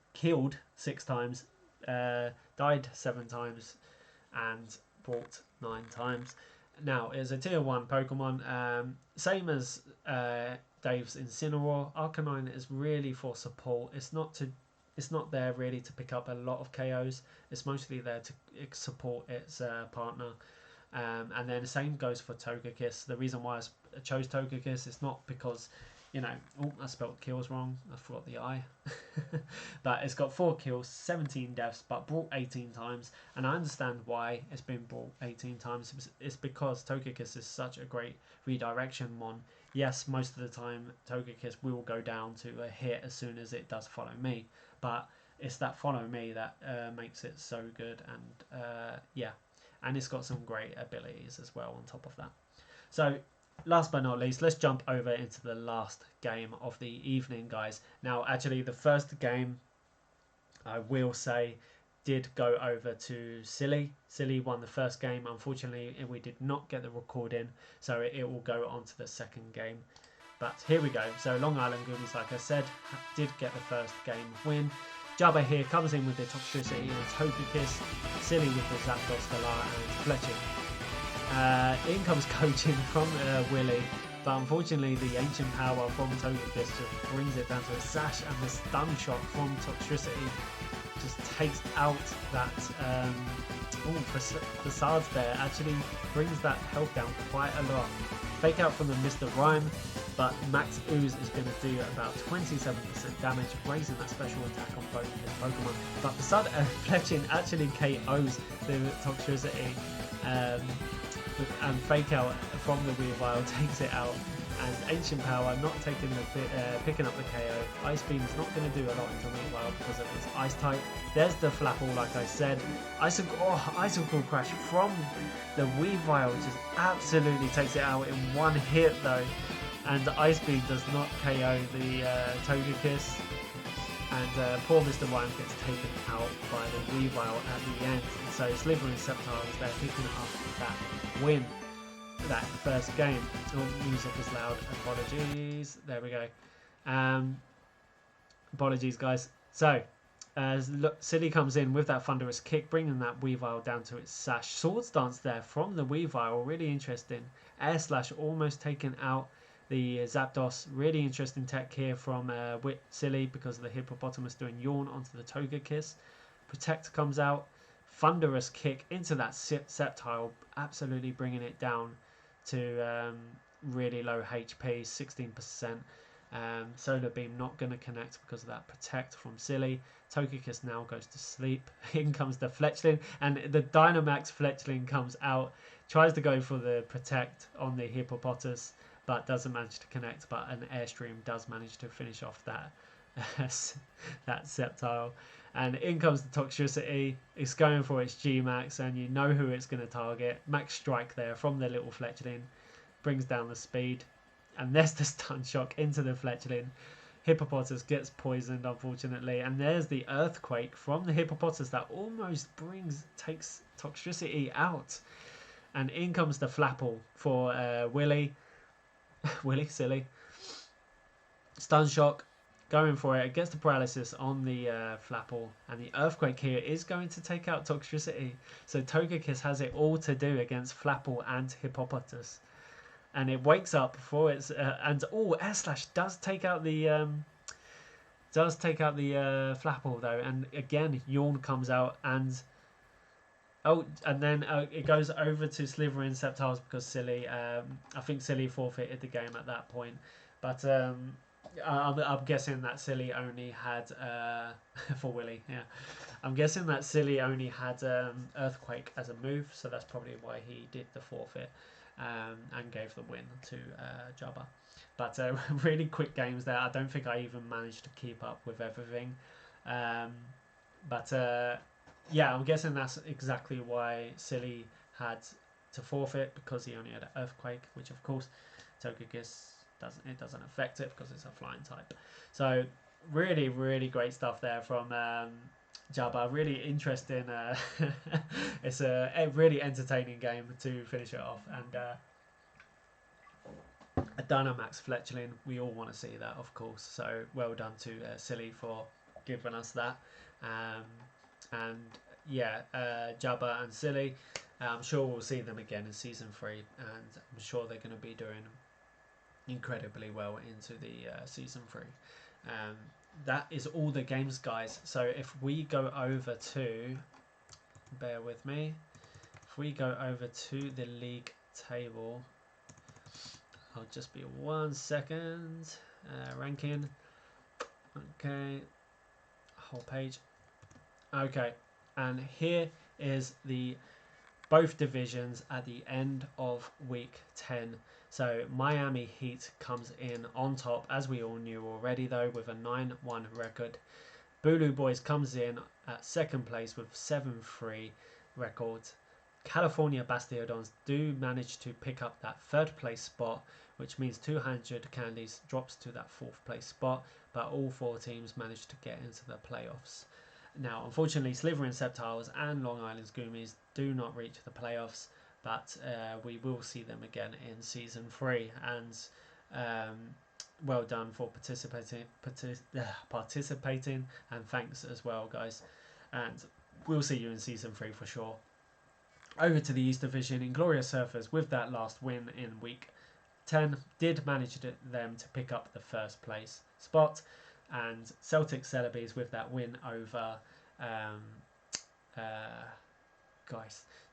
[SPEAKER 1] 6 times, died 7 times, and brought 9 times. Now, it's a tier 1 Pokemon, same as Dave's Incineroar. Arcanine is really for support. It's not to it's not there really to pick up a lot of KOs. It's mostly there to support its partner. And then the same goes for Togekiss. The reason why I chose Togekiss is not because, you know, oh, I spelled kills wrong. I forgot the I. But it's got 4 kills, 17 deaths, but brought 18 times. And I understand why it's been brought 18 times. It's because Togekiss is such a great redirection mon. Yes, most of the time Togekiss will go down to a hit as soon as it does follow me. But it's that follow me that makes it so good. And yeah. And it's got some great abilities as well on top of that. So last but not least, let's jump over into the last game of the evening, guys. Now, actually, the first game, I will say, did go over to Silly. Silly won the first game. Unfortunately, we did not get the recording, so it will go on to the second game. But here we go. So Long Island Goonies, like I said, did get the first game win. Jabba here comes in with the Toxtricity and Togekiss, Silly with the Zapdos, Galar and Fletching. In comes coaching from Willy, but unfortunately the Ancient Power from Togekiss just brings it down to a Sash, and the Stun Shock from Toxtricity just takes out that Facades there, actually brings that health down quite a lot. Fake out from the Mr. Rhyme, but Max Ooze is going to do about 27% damage, raising that special attack on both his Pokemon. But Facade Fletching actually KOs the Toxtricity, and Fake Out from the Weavile takes it out. And Ancient Power not taking picking up the KO. Ice Beam is not going to do a lot into Weavile because of its Ice type. There's the Flapple, like I said. Icicle Crash from the Weavile just absolutely takes it out in one hit though. And the Ice Beam does not KO the Togekiss. And poor Mr. Rhyme gets taken out by the Weavile at the end. So Slivering Sceptiles, they're picking up that win. That first game. Oh, music is loud. Apologies. There we go. Apologies, guys. So, look, Silly comes in with that Thunderous Kick, bringing that Weavile down to its Sash. Swords Dance there from the Weavile. Really interesting. Air Slash almost taken out the Zapdos. Really interesting tech here from Silly because of the Hippopotamus doing Yawn onto the Togekiss. Protect comes out. Thunderous Kick into that Sceptile, absolutely bringing it down to really low HP, 16%. Solar Beam not going to connect because of that Protect from Silly. Togekiss now goes to sleep. In comes the Fletchling, and the Dynamax Fletchling comes out, tries to go for the Protect on the Hippopotamus, but doesn't manage to connect. But an Airstream does manage to finish off that that Sceptile. And in comes the Toxtricity. It's going for its G-Max, and you know who it's going to target. Max Strike there from the little Fletchling. Brings down the speed. And there's the Stun Shock into the Fletchling. Hippopotamus gets poisoned, unfortunately. And there's the Earthquake from the Hippopotamus that almost takes Toxtricity out. And in comes the Flapple for Willy. Silly. Stun Shock. Going for it, gets the paralysis on the Flapple, and the Earthquake here is going to take out Toxtricity. So Togekiss has it all to do against Flapple and Hippopotamus, and it wakes up for its and Air Slash does take out the Flapple though, and again Yawn comes out, and then it goes over to Slivering Sceptiles because Silly, I think Silly forfeited the game at that point, but I'm guessing that Silly only had for Willy, yeah. I'm guessing that Silly only had Earthquake as a move, so that's probably why he did the forfeit and gave the win to Jabba. But really quick games there. I don't think I even managed to keep up with everything. But yeah, I'm guessing that's exactly why Silly had to forfeit, because he only had an Earthquake, which of course Togekiss doesn't affect it because it's a flying type. So really, really great stuff there from Jabba. Really interesting. It's a really entertaining game to finish it off, and a Dynamax Fletchling. We all want to see that, of course. So well done to Silly for giving us that. And yeah, Jabba and Silly. I'm sure we'll see them again in season 3, and I'm sure they're going to be doing incredibly well into the season 3. that is all the games, guys. So if we go over to, bear with me, if we go over to the league table, I'll just be 1 second. Ranking. Okay. Whole page. Okay. And here is the both divisions at the end of week 10. So Miami Heat comes in on top, as we all knew already though, with a 9-1 record. Bulu Boys comes in at second place with 7-3 record. California Bastiodons do manage to pick up that third place spot, which means 200 Candies drops to that fourth place spot, but all 4 teams managed to get into the playoffs. Now, unfortunately, Sliver and Septiles and Long Island's Goomies do not reach the playoffs, but we will see them again in Season 3. And well done for participating, and thanks as well, guys. And we'll see you in Season 3 for sure. Over to the East Division, Inglorious Surfers, with that last win in Week 10, did manage them to pick up the first place spot. And Celtic Celebes, with that win over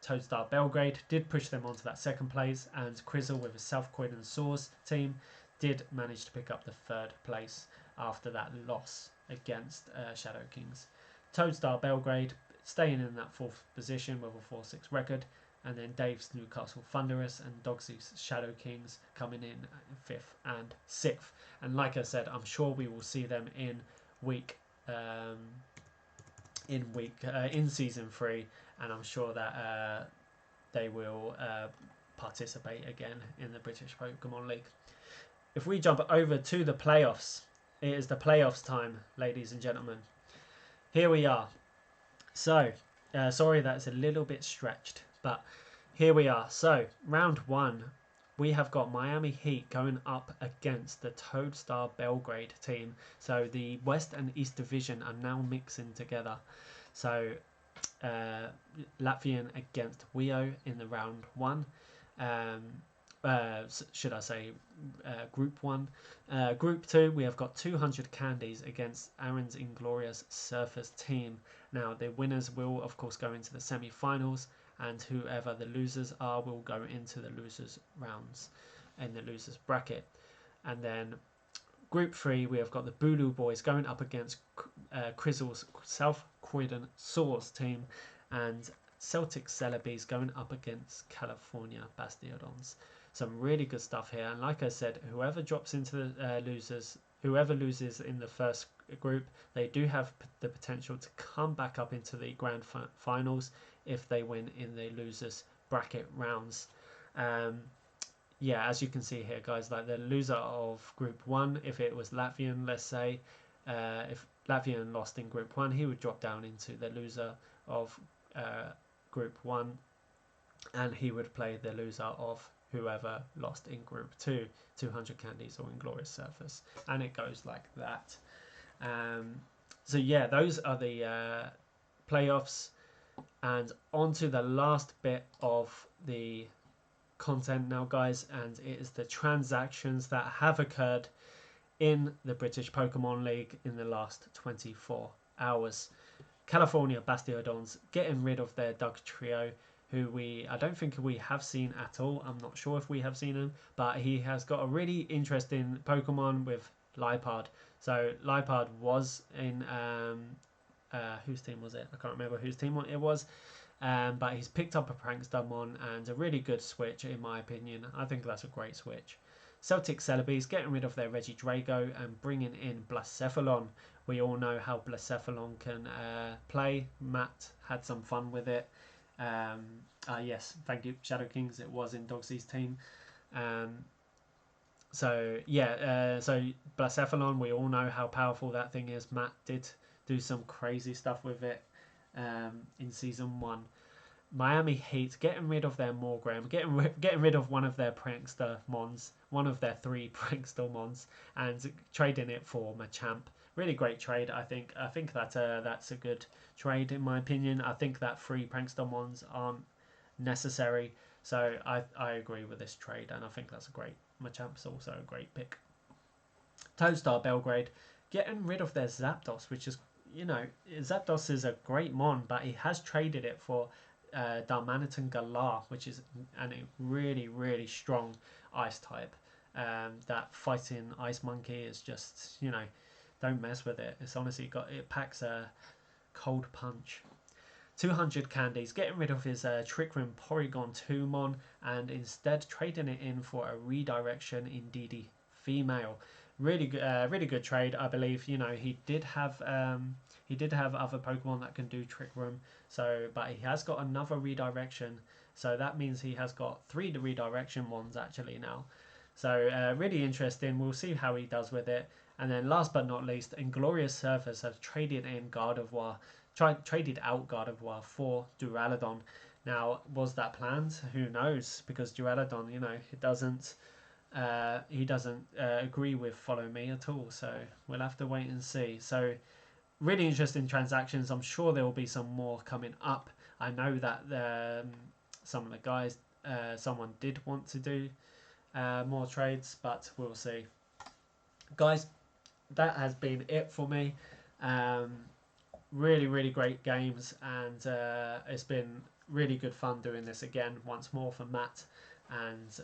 [SPEAKER 1] Toadstar Belgrade, did push them onto that second place. And Crizzle, with a South Croydon Saurs team, did manage to pick up the third place after that loss against Shadow Kings. Toadstar Belgrade staying in that fourth position with a 4-6 record, and then Dave's Newcastle Thunderous and Dogsy's Shadow Kings coming in 5th and 6th. And like I said, I'm sure we will see them in Season 3, and I'm sure that they will participate again in the British Pokemon League. If we jump over to the playoffs, it is the playoffs time, ladies and gentlemen. Here we are. So, sorry that's a little bit stretched, but here we are. So, round 1, we have got Miami Heat going up against the Toadstar Belgrade team. So, the West and East Division are now mixing together. So, Latvian against Wio in the round 1. Should I say Group 1. Group 2, we have got 200 Candies against Aaron's Inglorious Surfers team. Now, the winners will, of course, go into the semi-finals, and whoever the losers are will go into the losers rounds in the losers bracket. And then Group 3, we have got the Bulu Boys going up against Crizzle's South Croydon Saurs team, and Celtic Celebes going up against California Bastiodons. Some really good stuff here, and like I said, whoever drops into the whoever loses in the first group, they do have the potential to come back up into the grand finals if they win in the losers bracket rounds. Yeah, as you can see here, guys, like the loser of Group 1, if it was Latvian, let's say, if Latvian lost in Group 1, he would drop down into the loser of Group 1, and he would play the loser of whoever lost in Group 2, 200 Candies or Inglorious Surfers, and it goes like that. So yeah, those are the playoffs, and on to the last bit of the content now, guys, and it is the transactions that have occurred in the British Pokemon League in the last 24 hours. California Bastiodons getting rid of their Doug Trio, who I don't think we have seen at all. I'm not sure if we have seen him, but he has got a really interesting Pokemon with Lipard. So Lipard was in whose team was it? I can't remember whose team it was. But he's picked up a Prankstermon, and a really good switch in my opinion. I think that's a great switch. Celtic Celebes getting rid of their Regidrago and bringing in Blacephalon. We all know how Blacephalon can play. Matt had some fun with it. Yes, thank you, Shadow Kings. It was in Dogsy's team. So yeah, so Blacephalon, we all know how powerful that thing is. Matt did do some crazy stuff with it in Season 1. Miami Heat getting rid of their Morgrem, getting rid of one of their Prankster Mons, one of their 3 Prankster Mons, and trading it for Machamp. Really great trade, I think. I think that that's a good trade in my opinion. I think that 3 Prankster Mons aren't necessary, so I agree with this trade, and I think that's a great. Machamp's also a great pick. Toadstar Belgrade getting rid of their Zapdos, which is, you know, Zapdos is a great mon, but he has traded it for Domination Galar, which is a really, really strong ice type. That fighting Ice Monkey is just, you know, don't mess with it. It's honestly it packs a cold punch. 200 candies, getting rid of his Trick Room Porygon 2mon and instead trading it in for a redirection in DD female. Really good trade, I believe. You know, he did have other Pokemon that can do Trick Room, so but he has got another redirection, so that means he has got 3 redirection ones actually now. So really interesting. We'll see how he does with it. And then last but not least, Inglorious Surfers have traded in Gardevoir, traded out Gardevoir for Duraludon. Now, was that planned? Who knows? Because Duraludon, you know, he doesn't agree with Follow Me at all. So we'll have to wait and see. So really interesting transactions. I'm sure there will be some more coming up. I know that some of the guys, someone did want to do more trades, but we'll see. Guys, that has been it for me. Really great games, and it's been really good fun doing this again once more for Matt. And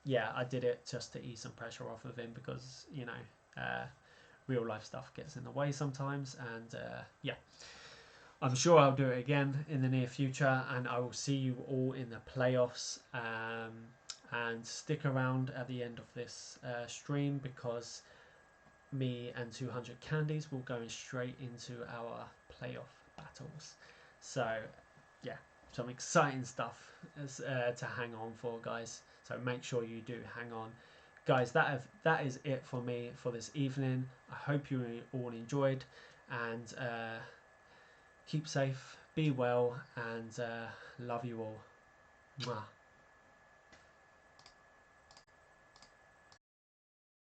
[SPEAKER 1] yeah, I did it just to ease some pressure off of him, because, you know, real life stuff gets in the way sometimes. And yeah, I'm sure I'll do it again in the near future, and I will see you all in the playoffs. And stick around at the end of this stream, because me and 200 candies will go straight into our playoff battles. So yeah, some exciting stuff to hang on for, guys. So make sure you do hang on, guys. That is it for me for this evening. I hope you all enjoyed, and keep safe, be well, and love you all. Mwah.